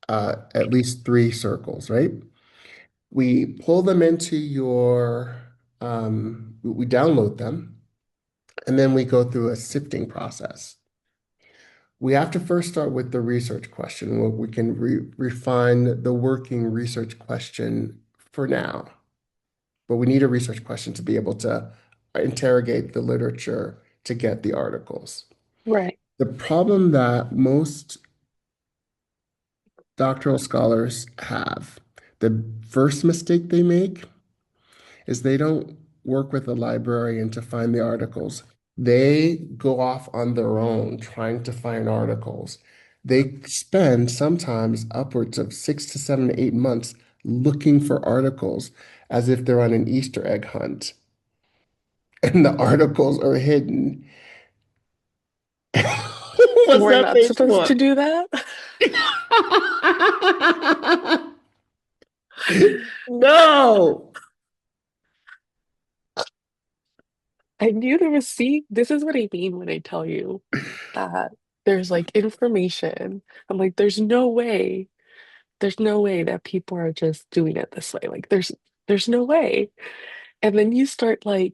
at least three circles, right? We pull them into we download them, and then we go through a sifting process. We have to first start with the research question. We can refine the working research question for now, but we need a research question to be able to interrogate the literature to get the articles. Right. The problem that most doctoral scholars have, the first mistake they make is they don't work with a librarian to find the articles. They go off on their own trying to find articles. They spend sometimes upwards of 6 to 7 to 8 months looking for articles as if they're on an Easter egg hunt. And the articles are hidden. What's We're that not face supposed to for? do that. No. I knew there was, see, this is what I mean when I tell you that there's like information. I'm like, there's no way that people are just doing it this way. Like there's no way. And then you start like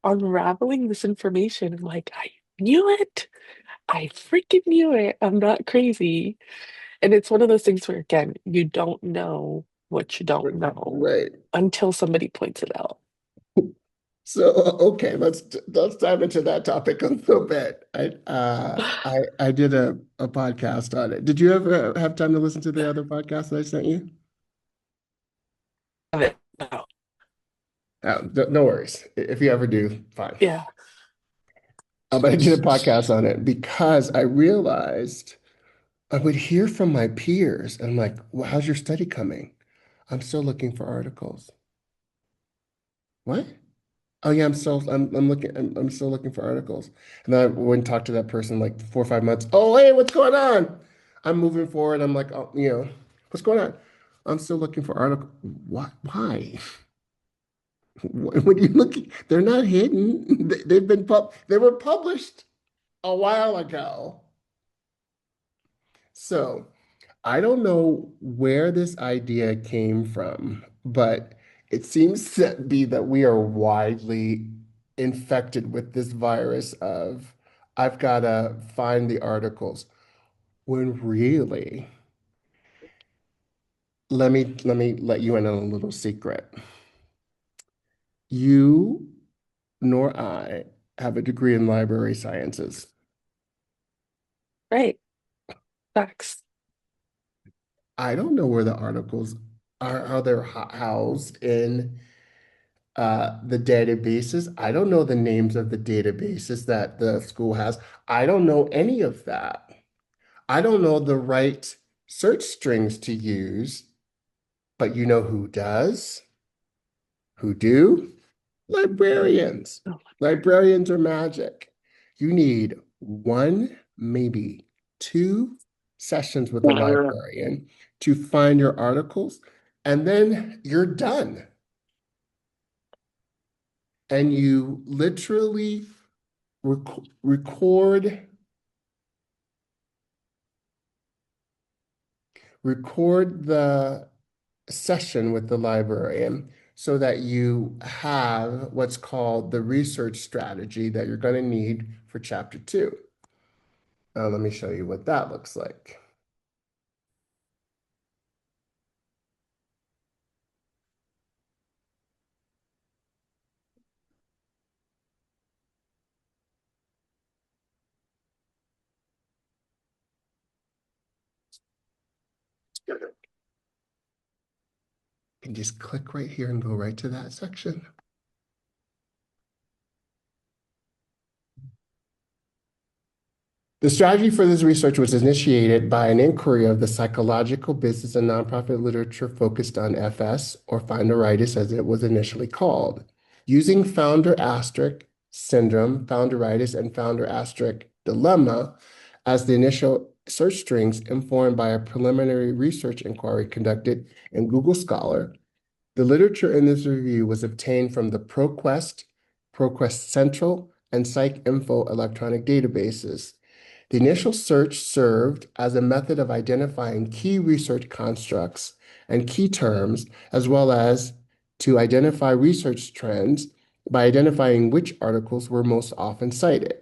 unraveling this information. I'm like, I knew it. I freaking knew it. I'm not crazy. And it's one of those things where again, you don't know what you don't know Right. until somebody points it out. So okay, let's dive into that topic a little bit. I did a podcast on it. Did you ever have time to listen to the other podcast that I sent you? Oh, No worries. If you ever do, fine. yeah, But I did a podcast on it because I realized I would hear from my peers and I'm like, well, how's your study coming? I'm still looking for articles. What? Oh yeah, I'm still looking for articles. And then I went and talked to that person like 4 or 5 months. Oh, hey, what's going on? I'm moving forward. I'm like, oh, what's going on? I'm still looking for articles. What? Why? When you look, they're not hidden. They were published a while ago. So I don't know where this idea came from, but it seems to be that we are widely infected with this virus of I've got to find the articles. When really, let me let you in on a little secret. You nor I have a degree in library sciences. right. Facts. I don't know where the articles are, how they're housed in the databases. I don't know the names of the databases that the school has. I don't know any of that. I don't know the right search strings to use, but you know who does? Who do? Librarians. Oh, Librarians are magic. You need one, maybe two sessions with a librarian to find your articles, and then you're done. And you literally record the session with the librarian. so that you have what's called the research strategy that you're going to need for chapter 2. Let me show you what that looks like. You can just click right here and go right to that section. The strategy for this research was initiated by an inquiry of the psychological business and nonprofit literature focused on FS, or founderitis as it was initially called. Using founder asterisk syndrome, founderitis, and founder asterisk dilemma as the initial search strings informed by a preliminary research inquiry conducted in Google Scholar, the literature in this review was obtained from the ProQuest, ProQuest Central, and PsycInfo electronic databases. The initial search served as a method of identifying key research constructs and key terms, as well as to identify research trends by identifying which articles were most often cited.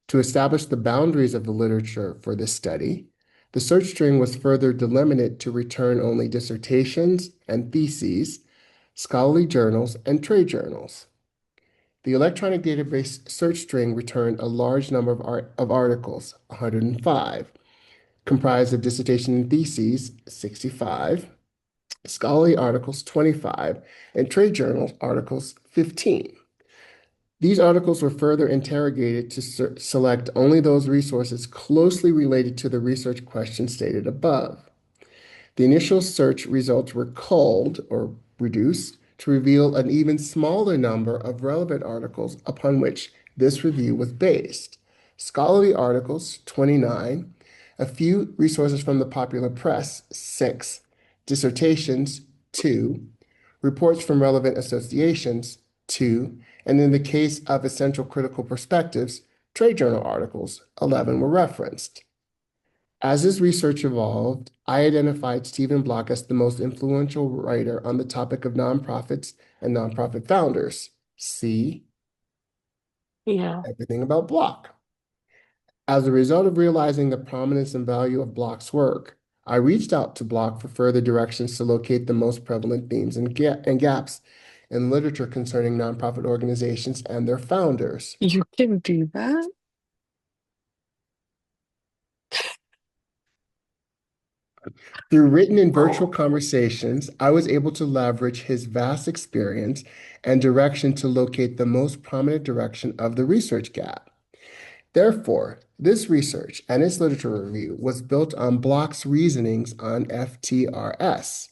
To establish the boundaries of the literature for this study, the search string was further delimited to return only dissertations and theses, scholarly journals, and trade journals. The electronic database search string returned a large number of articles, 105, comprised of dissertation and theses, 65, scholarly articles, 25, and trade journal articles, 15. These articles were further interrogated to select only those resources closely related to the research question stated above. The initial search results were culled or reduced to reveal an even smaller number of relevant articles upon which this review was based. Scholarly articles, 29, a few resources from the popular press, 6, dissertations, 2, reports from relevant associations, 2, and in the case of essential critical perspectives, trade journal articles, 11 were referenced. As this research evolved, I identified Stephen Block as the most influential writer on the topic of nonprofits and nonprofit founders. See Yeah. everything about Block. As a result of realizing the prominence and value of Block's work, I reached out to Block for further directions to locate the most prevalent themes and gaps in literature concerning nonprofit organizations and their founders. You can do that? Through written and virtual conversations, I was able to leverage his vast experience and direction to locate the most prominent direction of the research gap. Therefore, this research and its literature review was built on Bloch's reasonings on FTRS,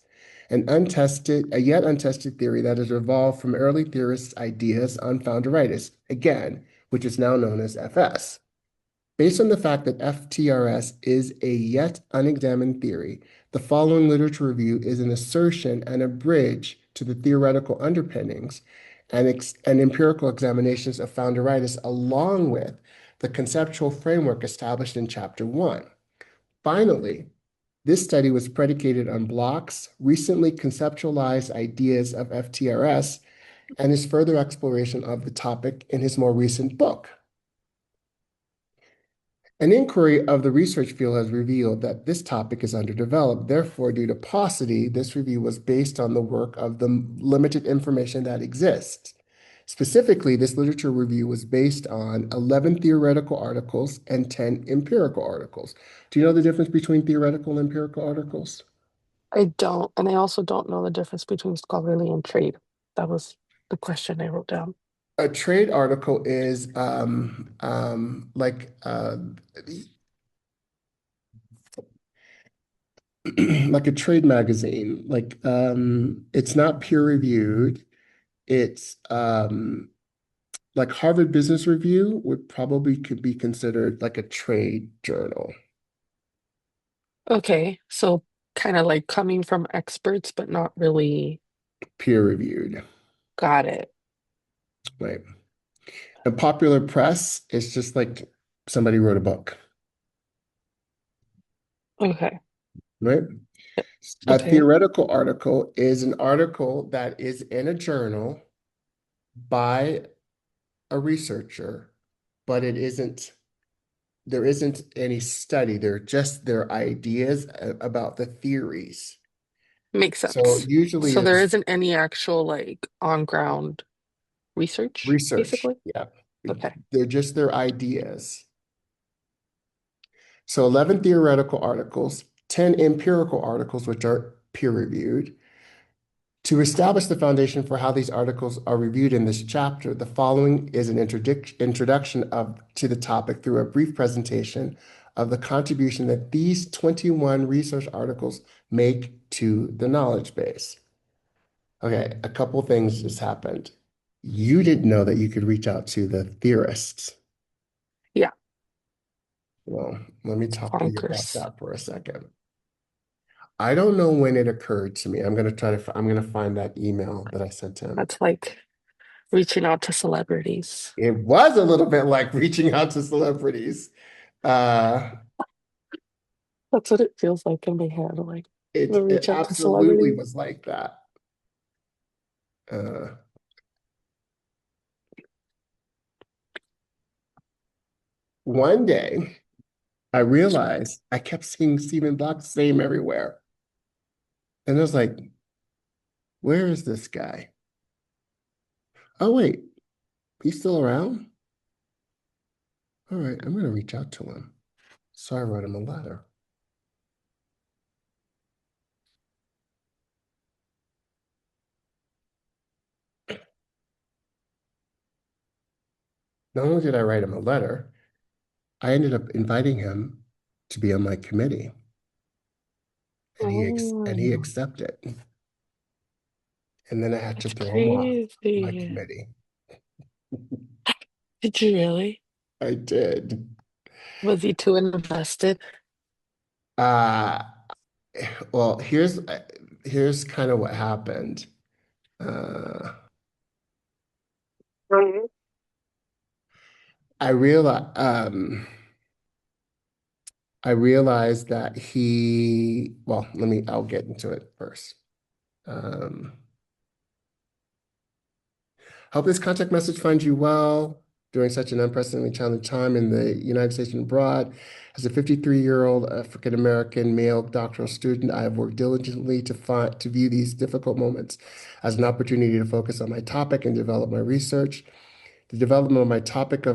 a yet untested theory that has evolved from early theorists' ideas on founderitis, again, which is now known as FS. Based on the fact that FTRS is a yet unexamined theory, the following literature review is an assertion and a bridge to the theoretical underpinnings and empirical examinations of founderitis, along with the conceptual framework established in Chapter 1. Finally, this study was predicated on Bloch's recently conceptualized ideas of FTRS and his further exploration of the topic in his more recent book. An inquiry of the research field has revealed that this topic is underdeveloped. Therefore, due to paucity, this review was based on the work of the limited information that exists. Specifically, this literature review was based on 11 theoretical articles and 10 empirical articles. Do you know the difference between theoretical and empirical articles? I don't. And I also don't know the difference between scholarly and trade. That was the question I wrote down. A trade article is like a trade magazine. It's not peer reviewed. It's like Harvard Business Review would probably could be considered like a trade journal, Okay, so kind of like coming from experts, but not really. peer reviewed, Got it. right? A popular press is just like somebody wrote a book. Okay. right? A Okay. theoretical article is an article that is in a journal by a researcher, but there isn't any study. They're just their ideas about the theories. Makes So sense. usually So there it's isn't any actual like on ground research, research. basically? Yeah. Okay. They're just their ideas. So 11 theoretical articles, 10 empirical articles, which are peer-reviewed. To establish the foundation for how these articles are reviewed in this chapter, the following is an introduction to the topic through a brief presentation of the contribution that these 21 research articles make to the knowledge base. Okay, a couple things just happened. You didn't know that you could reach out to the theorists. Yeah, Well, let me it's talk to you about bonkers. that for a second. I don't know when it occurred to me. I'm gonna find that email that I sent him. That's like reaching out to celebrities. It was a little bit like reaching out to celebrities. Uh, That's what it feels like in my head. Like, I'm gonna it reach out to absolutely celebrities. was like that. Uh, one day, I realized I kept seeing Stephen Block's name everywhere. And I was like, where is this guy? Oh, wait, he's still around? All right, I'm going to reach out to him. So I wrote him a letter. Not only did I write him a letter, I ended up inviting him to be on my committee, and he Oh, accepted. And then I had to that's throw him off my crazy. committee. Did you really? I did. Was he too invested? Uh, well, here's kind of what happened. Uh, I realized I realized that well, I'll get into it first. Um, Hope this contact message finds you well during such an unprecedentedly challenging time in the United States and abroad. As a 53-year-old African-American male doctoral student, I have worked diligently to view these difficult moments as an opportunity to focus on my topic and develop my research. The development of my topic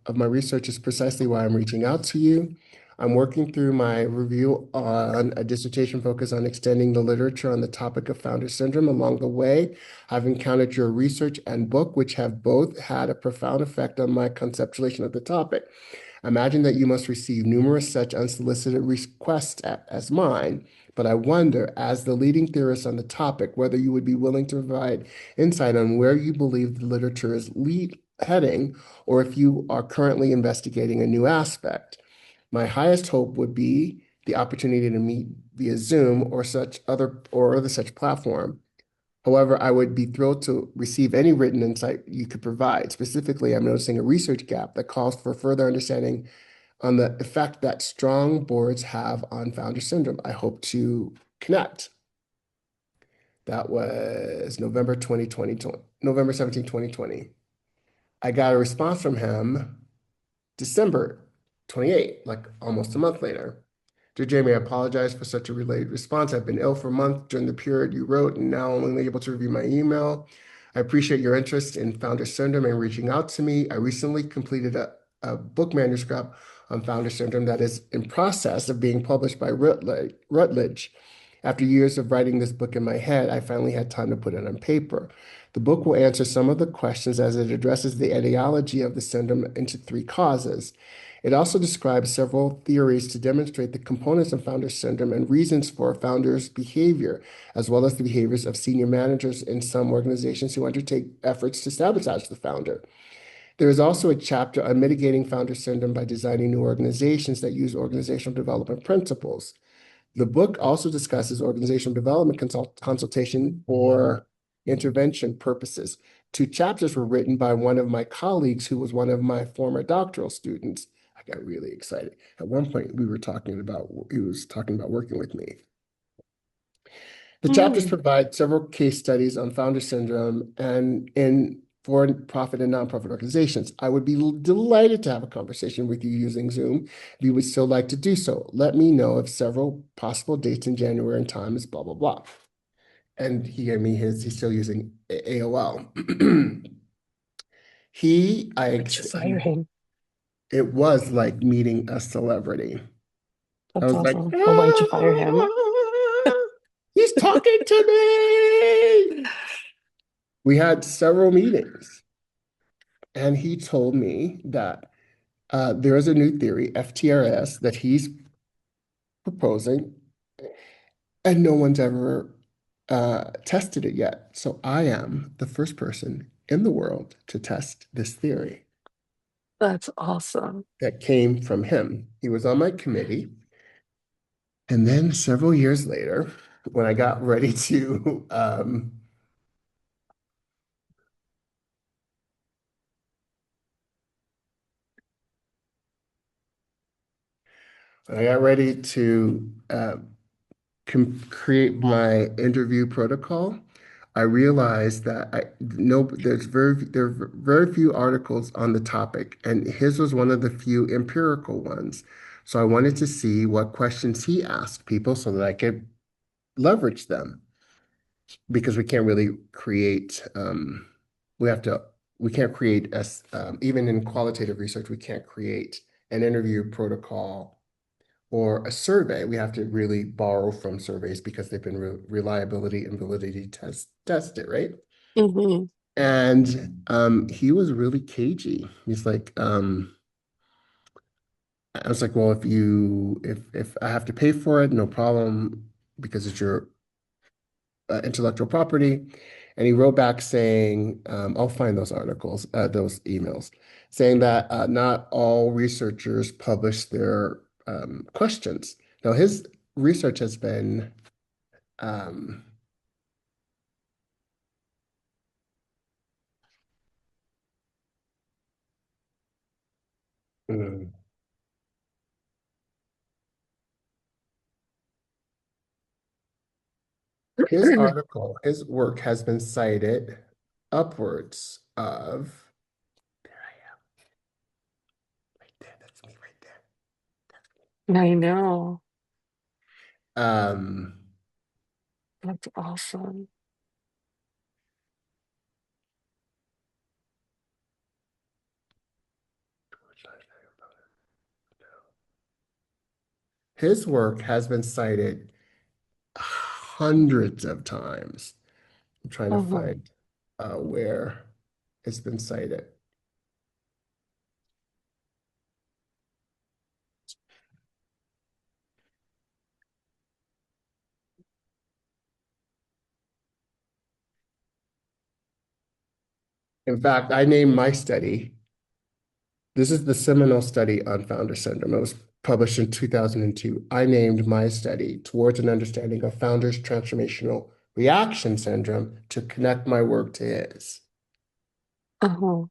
of my research is precisely why I'm reaching out to you. I'm working through my review on a dissertation focused on extending the literature on the topic of founder syndrome. Along the way, I've encountered your research and book, which have both had a profound effect on my conceptualization of the topic. Imagine that you must receive numerous such unsolicited requests as mine, but I wonder, as the leading theorist on the topic, whether you would be willing to provide insight on where you believe the literature is heading, or if you are currently investigating a new aspect. My highest hope would be the opportunity to meet via Zoom or other such platform. However, I would be thrilled to receive any written insight you could provide. Specifically, I'm noticing a research gap that calls for further understanding on the effect that strong boards have on founder syndrome. I hope to connect. That was November 17, 2020. I got a response from him December 28th, like almost a month later. Dear Jamie, I apologize for such a relayed response. I've been ill for a month during the period you wrote and now only able to review my email. I appreciate your interest in founder syndrome and reaching out to me. I recently completed a book manuscript on founder syndrome that is in process of being published by Routledge. After years of writing this book in my head, I finally had time to put it on paper. The book will answer some of the questions as it addresses the etiology of the syndrome into three causes. It also describes several theories to demonstrate the components of founder syndrome and reasons for founders' behavior, as well as the behaviors of senior managers in some organizations who undertake efforts to sabotage the founder. There is also a chapter on mitigating founder syndrome by designing new organizations that use organizational development principles. The book also discusses organizational development consultation for intervention purposes. Two chapters were written by one of my colleagues who was one of my former doctoral students. I got really excited. At one point, he was talking about working with me. The chapters Mm, provide several case studies on founder syndrome and in for-profit and nonprofit organizations. I would be delighted to have a conversation with you using Zoom. If you would still like to do so, let me know of several possible dates in January and times, blah, blah, blah. And he gave me he's still using AOL. why'd you fire him? It was like meeting a celebrity. I That's was like, awesome. But why'd you fire him? "Ah, he's talking to me." We had several meetings, and he told me that there is a new theory, FTRS, that he's proposing, and no one's ever tested it yet. So I am the first person in the world to test this theory That's awesome. that came from him. He was on my committee. And then several years later, when I got ready to when I got ready to create my interview protocol, I realized that there are very few articles on the topic, and his was one of the few empirical ones. So I wanted to see what questions he asked people so that I could leverage them because we can't really create we have to we can't create as even in qualitative research we can't create an interview protocol or a survey. We have to really borrow from surveys because they've been reliability and validity tested, right? Hmm. And he was really cagey. He's like, I was like, well, if I have to pay for it, no problem, because it's your intellectual property. And he wrote back saying, I'll find those articles, those emails, saying that not all researchers publish their questions. Now, his research has been um, mm, his work has been cited upwards of, there I am, right there, that's me right I know. there. That's awesome. His work has been cited hundreds of times. I'm trying to Oh, find where it's been cited. In fact, I named my study, this is the seminal study on founder syndrome. It was published in 2002. I named my study Towards an Understanding of Founders' Transformational Reaction Syndrome to connect my work to his. oh,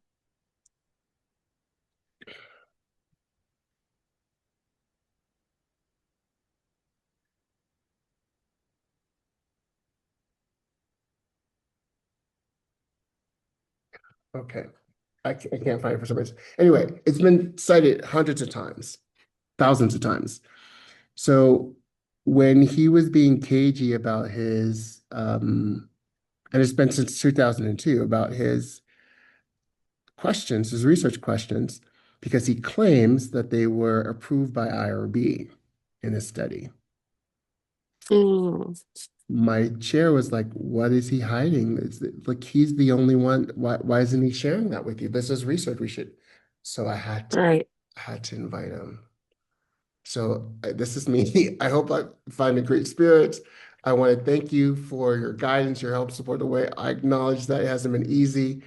Okay. I can't find it for some reason. Anyway, it's been cited hundreds of times, thousands of times. So when he was being cagey about his, and it's been since 2002, about his questions, his research questions, because he claims that they were approved by IRB in his study. mm, My chair was like, what is he hiding? Like he's the only one. Why isn't he sharing that with you? This is research we should. So right. I had to invite him. So this is me. I hope I find a great spirit. I want to thank you for your guidance, your help, support the way. I acknowledge that it hasn't been easy.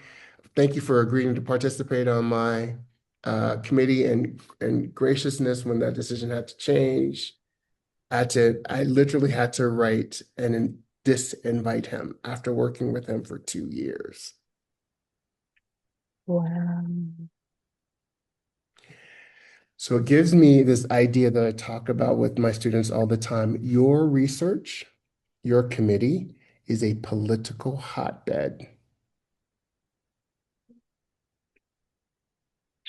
Thank you for agreeing to participate on my committee and graciousness when that decision had to change. I literally had to write and disinvite him after working with him for 2 years. Wow. So it gives me this idea that I talk about with my students all the time. Your research, your committee is a political hotbed.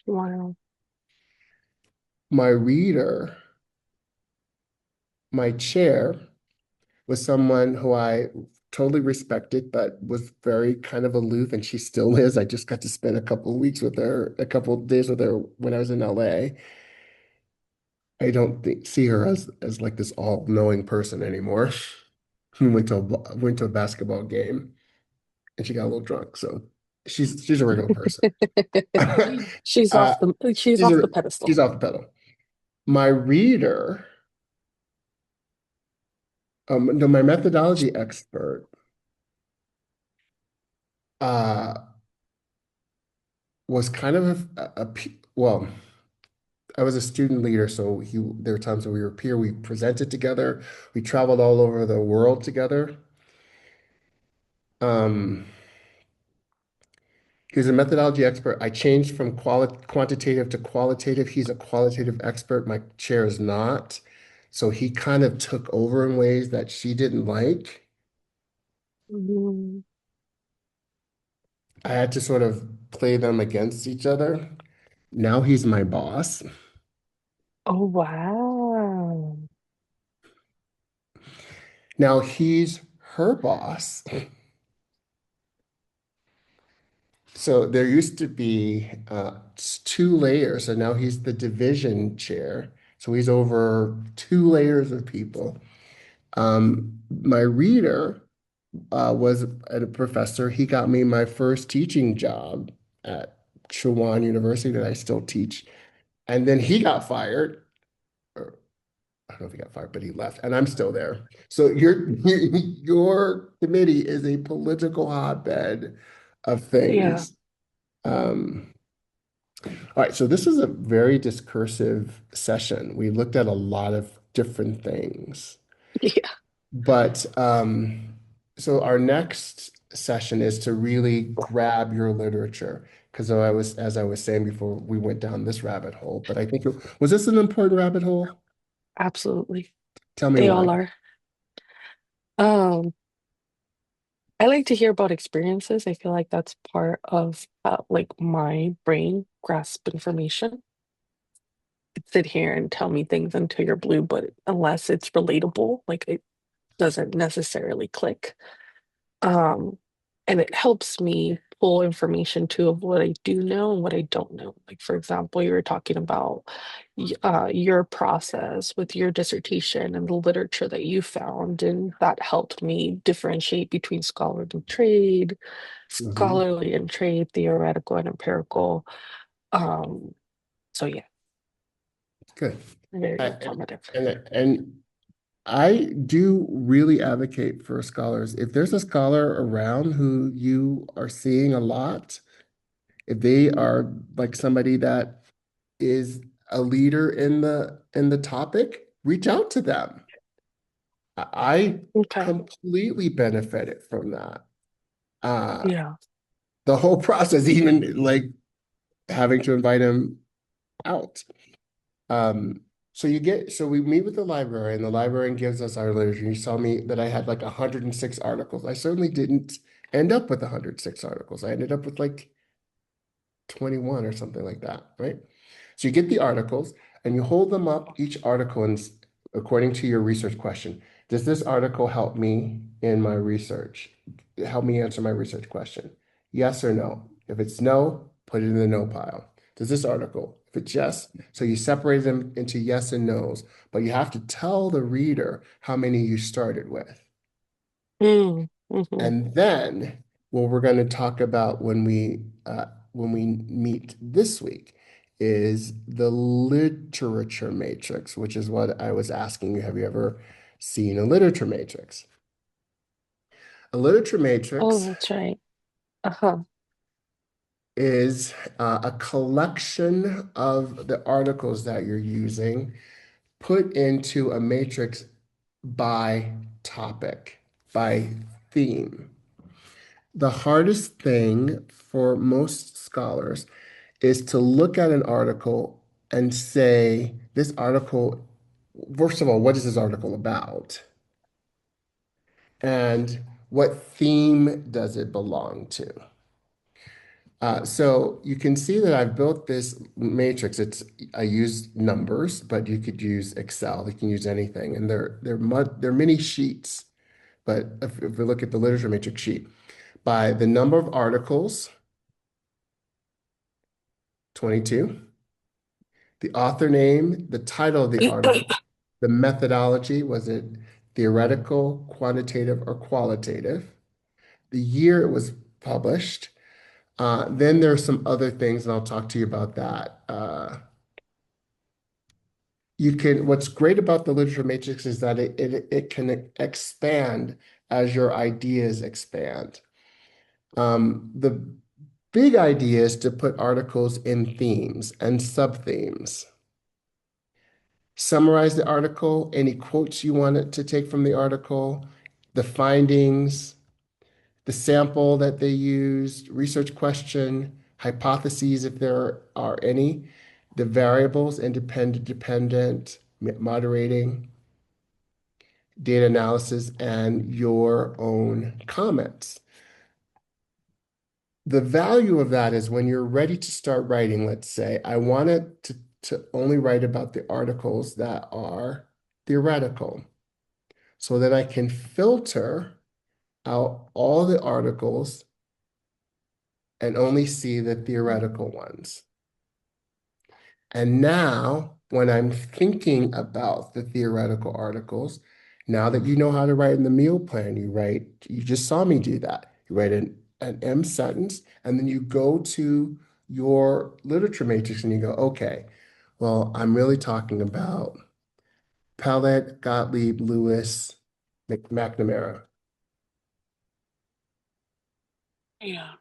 Wow. My reader, my chair, was someone who I totally respected, but was very kind of aloof, and she still is. I just got to spend a couple of weeks with her, a couple of days with her when I was in LA. I don't see her as like this all-knowing person anymore. We went to a basketball game and she got a little drunk, so she's a regular person. She's Uh, off she's she's off a the she's pedestal. off the pedal. My reader, no, my methodology expert, uh, was kind of well, I was a student leader, so there were times when we were peer, we presented together, we traveled all over the world together. Um, he was a methodology expert. I changed from quantitative to qualitative. He's a qualitative expert. My chair is not. So he kind of took over in ways that she didn't like. Mm. I had to sort of play them against each other. Now he's my boss. Oh, wow. Now he's her boss. So there used to be two layers, and now he's the division chair. So he's over two layers of people. My reader was a professor. He got me my first teaching job at Chowan University that I still teach. And then he got fired. Or I don't know if he got fired, but he left, and I'm still there. So your committee is a political hotbed of Yeah. things. Um, all right, so this is a very discursive session. We looked at a lot of different things. Yeah. But so our next session is to really grab your literature. Because as I was saying before, we went down this rabbit hole. But I think was this an important rabbit hole? Absolutely. Tell me They why. all are. Um, I like to hear about experiences. I feel like that's part of like my brain grasp information. Sit here and tell me things until you're blue, but unless it's relatable, like it doesn't necessarily click. Um, and it helps me pull information too of what I do know and what I don't know. Like, for example, you were talking about your process with your dissertation and the literature that you found, and that helped me differentiate between Hmm. scholarly and trade, theoretical and empirical. Um, so yeah, Good. very I, informative. and I do really advocate for scholars. If there's a scholar around who you are seeing a lot, if they are like somebody that is a leader in the topic, reach out to them. I Okay. completely benefited from that. Uh, Yeah. the whole process, even like having to invite him out. Um, so we meet with the librarian. The librarian gives us our literature. You saw me that I had like 106 articles. I certainly didn't end up with 106 articles. I ended up with like 21 or something like that, right? So you get the articles and you hold them up, each article, and according to your research question. Does this article help me in my research? Help me answer my research question? Yes or no? If it's no, put it in the no pile. Does this article? If it's yes, so you separate them into yes and no's, but you have to tell the reader how many you started with. Mm, hmm. And then what we're going to talk about when we meet this week is the literature matrix, which is what I was asking you. Have you ever seen a literature matrix? A literature Oh, matrix that's right. Uh-huh. is a collection of the articles that you're using put into a matrix by topic, by theme. The hardest thing for most scholars is to look at an article and say, this article, first of all, what is this article about? And what theme does it belong to? So you can see that I've built this matrix. I use numbers, but you could use Excel. You can use anything, and they're mini sheets. But if we look at the literature matrix sheet, by the number of articles, 22, the author name, the title of the article, the methodology, was it theoretical, quantitative, or qualitative? The year it was published. Then there are some other things, and I'll talk to you about that. What's great about the literature matrix is that it can expand as your ideas expand. The big idea is to put articles in themes and sub-themes. Summarize the article, any quotes you want it to take from the article, the findings, the sample that they used, research question, hypotheses if there are any, the variables, independent, dependent, moderating, data analysis, and your own comments. The value of that is when you're ready to start writing, let's say, I want it to only write about the articles that are theoretical. So then I can filter out all the articles and only see the theoretical ones. And now, when I'm thinking about the theoretical articles, now that you know how to write in the meal plan, you just saw me do that. You write an M sentence, and then you go to your literature matrix and you go, okay, well, I'm really talking about Pellet, Gottlieb, Lewis, McNamara. Yeah,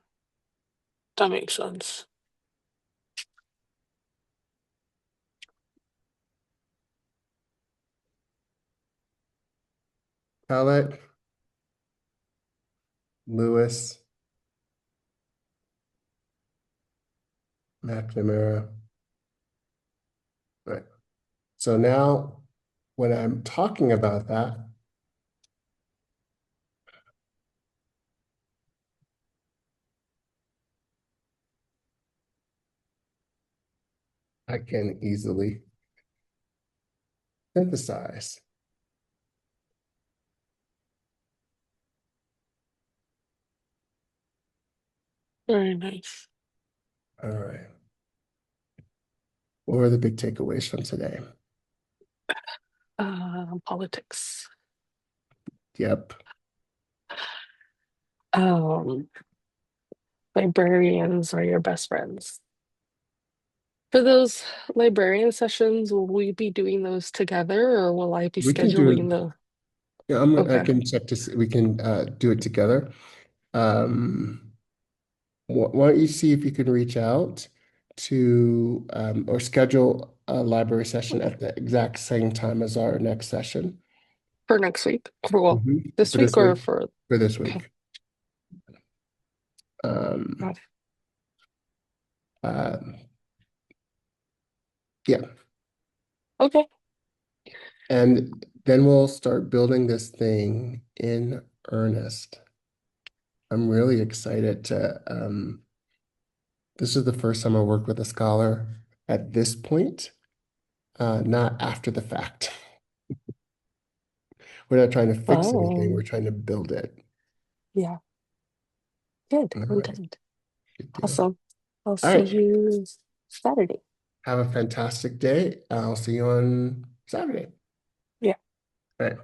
that makes sense. Pellet, Lewis, McNamara. Right. So now when I'm talking about that, I can easily synthesize. Very nice. All right. What were the big takeaways from today? Politics. Yep. Um, Librarians are your best friends. For those librarian sessions, will we be doing those together or will I be We can do it. scheduling the? Yeah, I Okay, can check to see. We can do it together. Um, why don't you see if you can reach out to or schedule a library session at the exact same time as our next session. for next week. Well, this For week this or week. for, For this okay. week. Um, uh, yeah. Okay. And then we'll start building this thing in earnest. I'm really excited to, this is the first time I work with a scholar at this point, not after the fact. We're not trying to fix anything, we're Oh, trying to build it. yeah. Good. All I'm right, good. good deal. Awesome. I'll All see right, you Saturday. have a fantastic day. I'll see you on Saturday. Yeah. All right.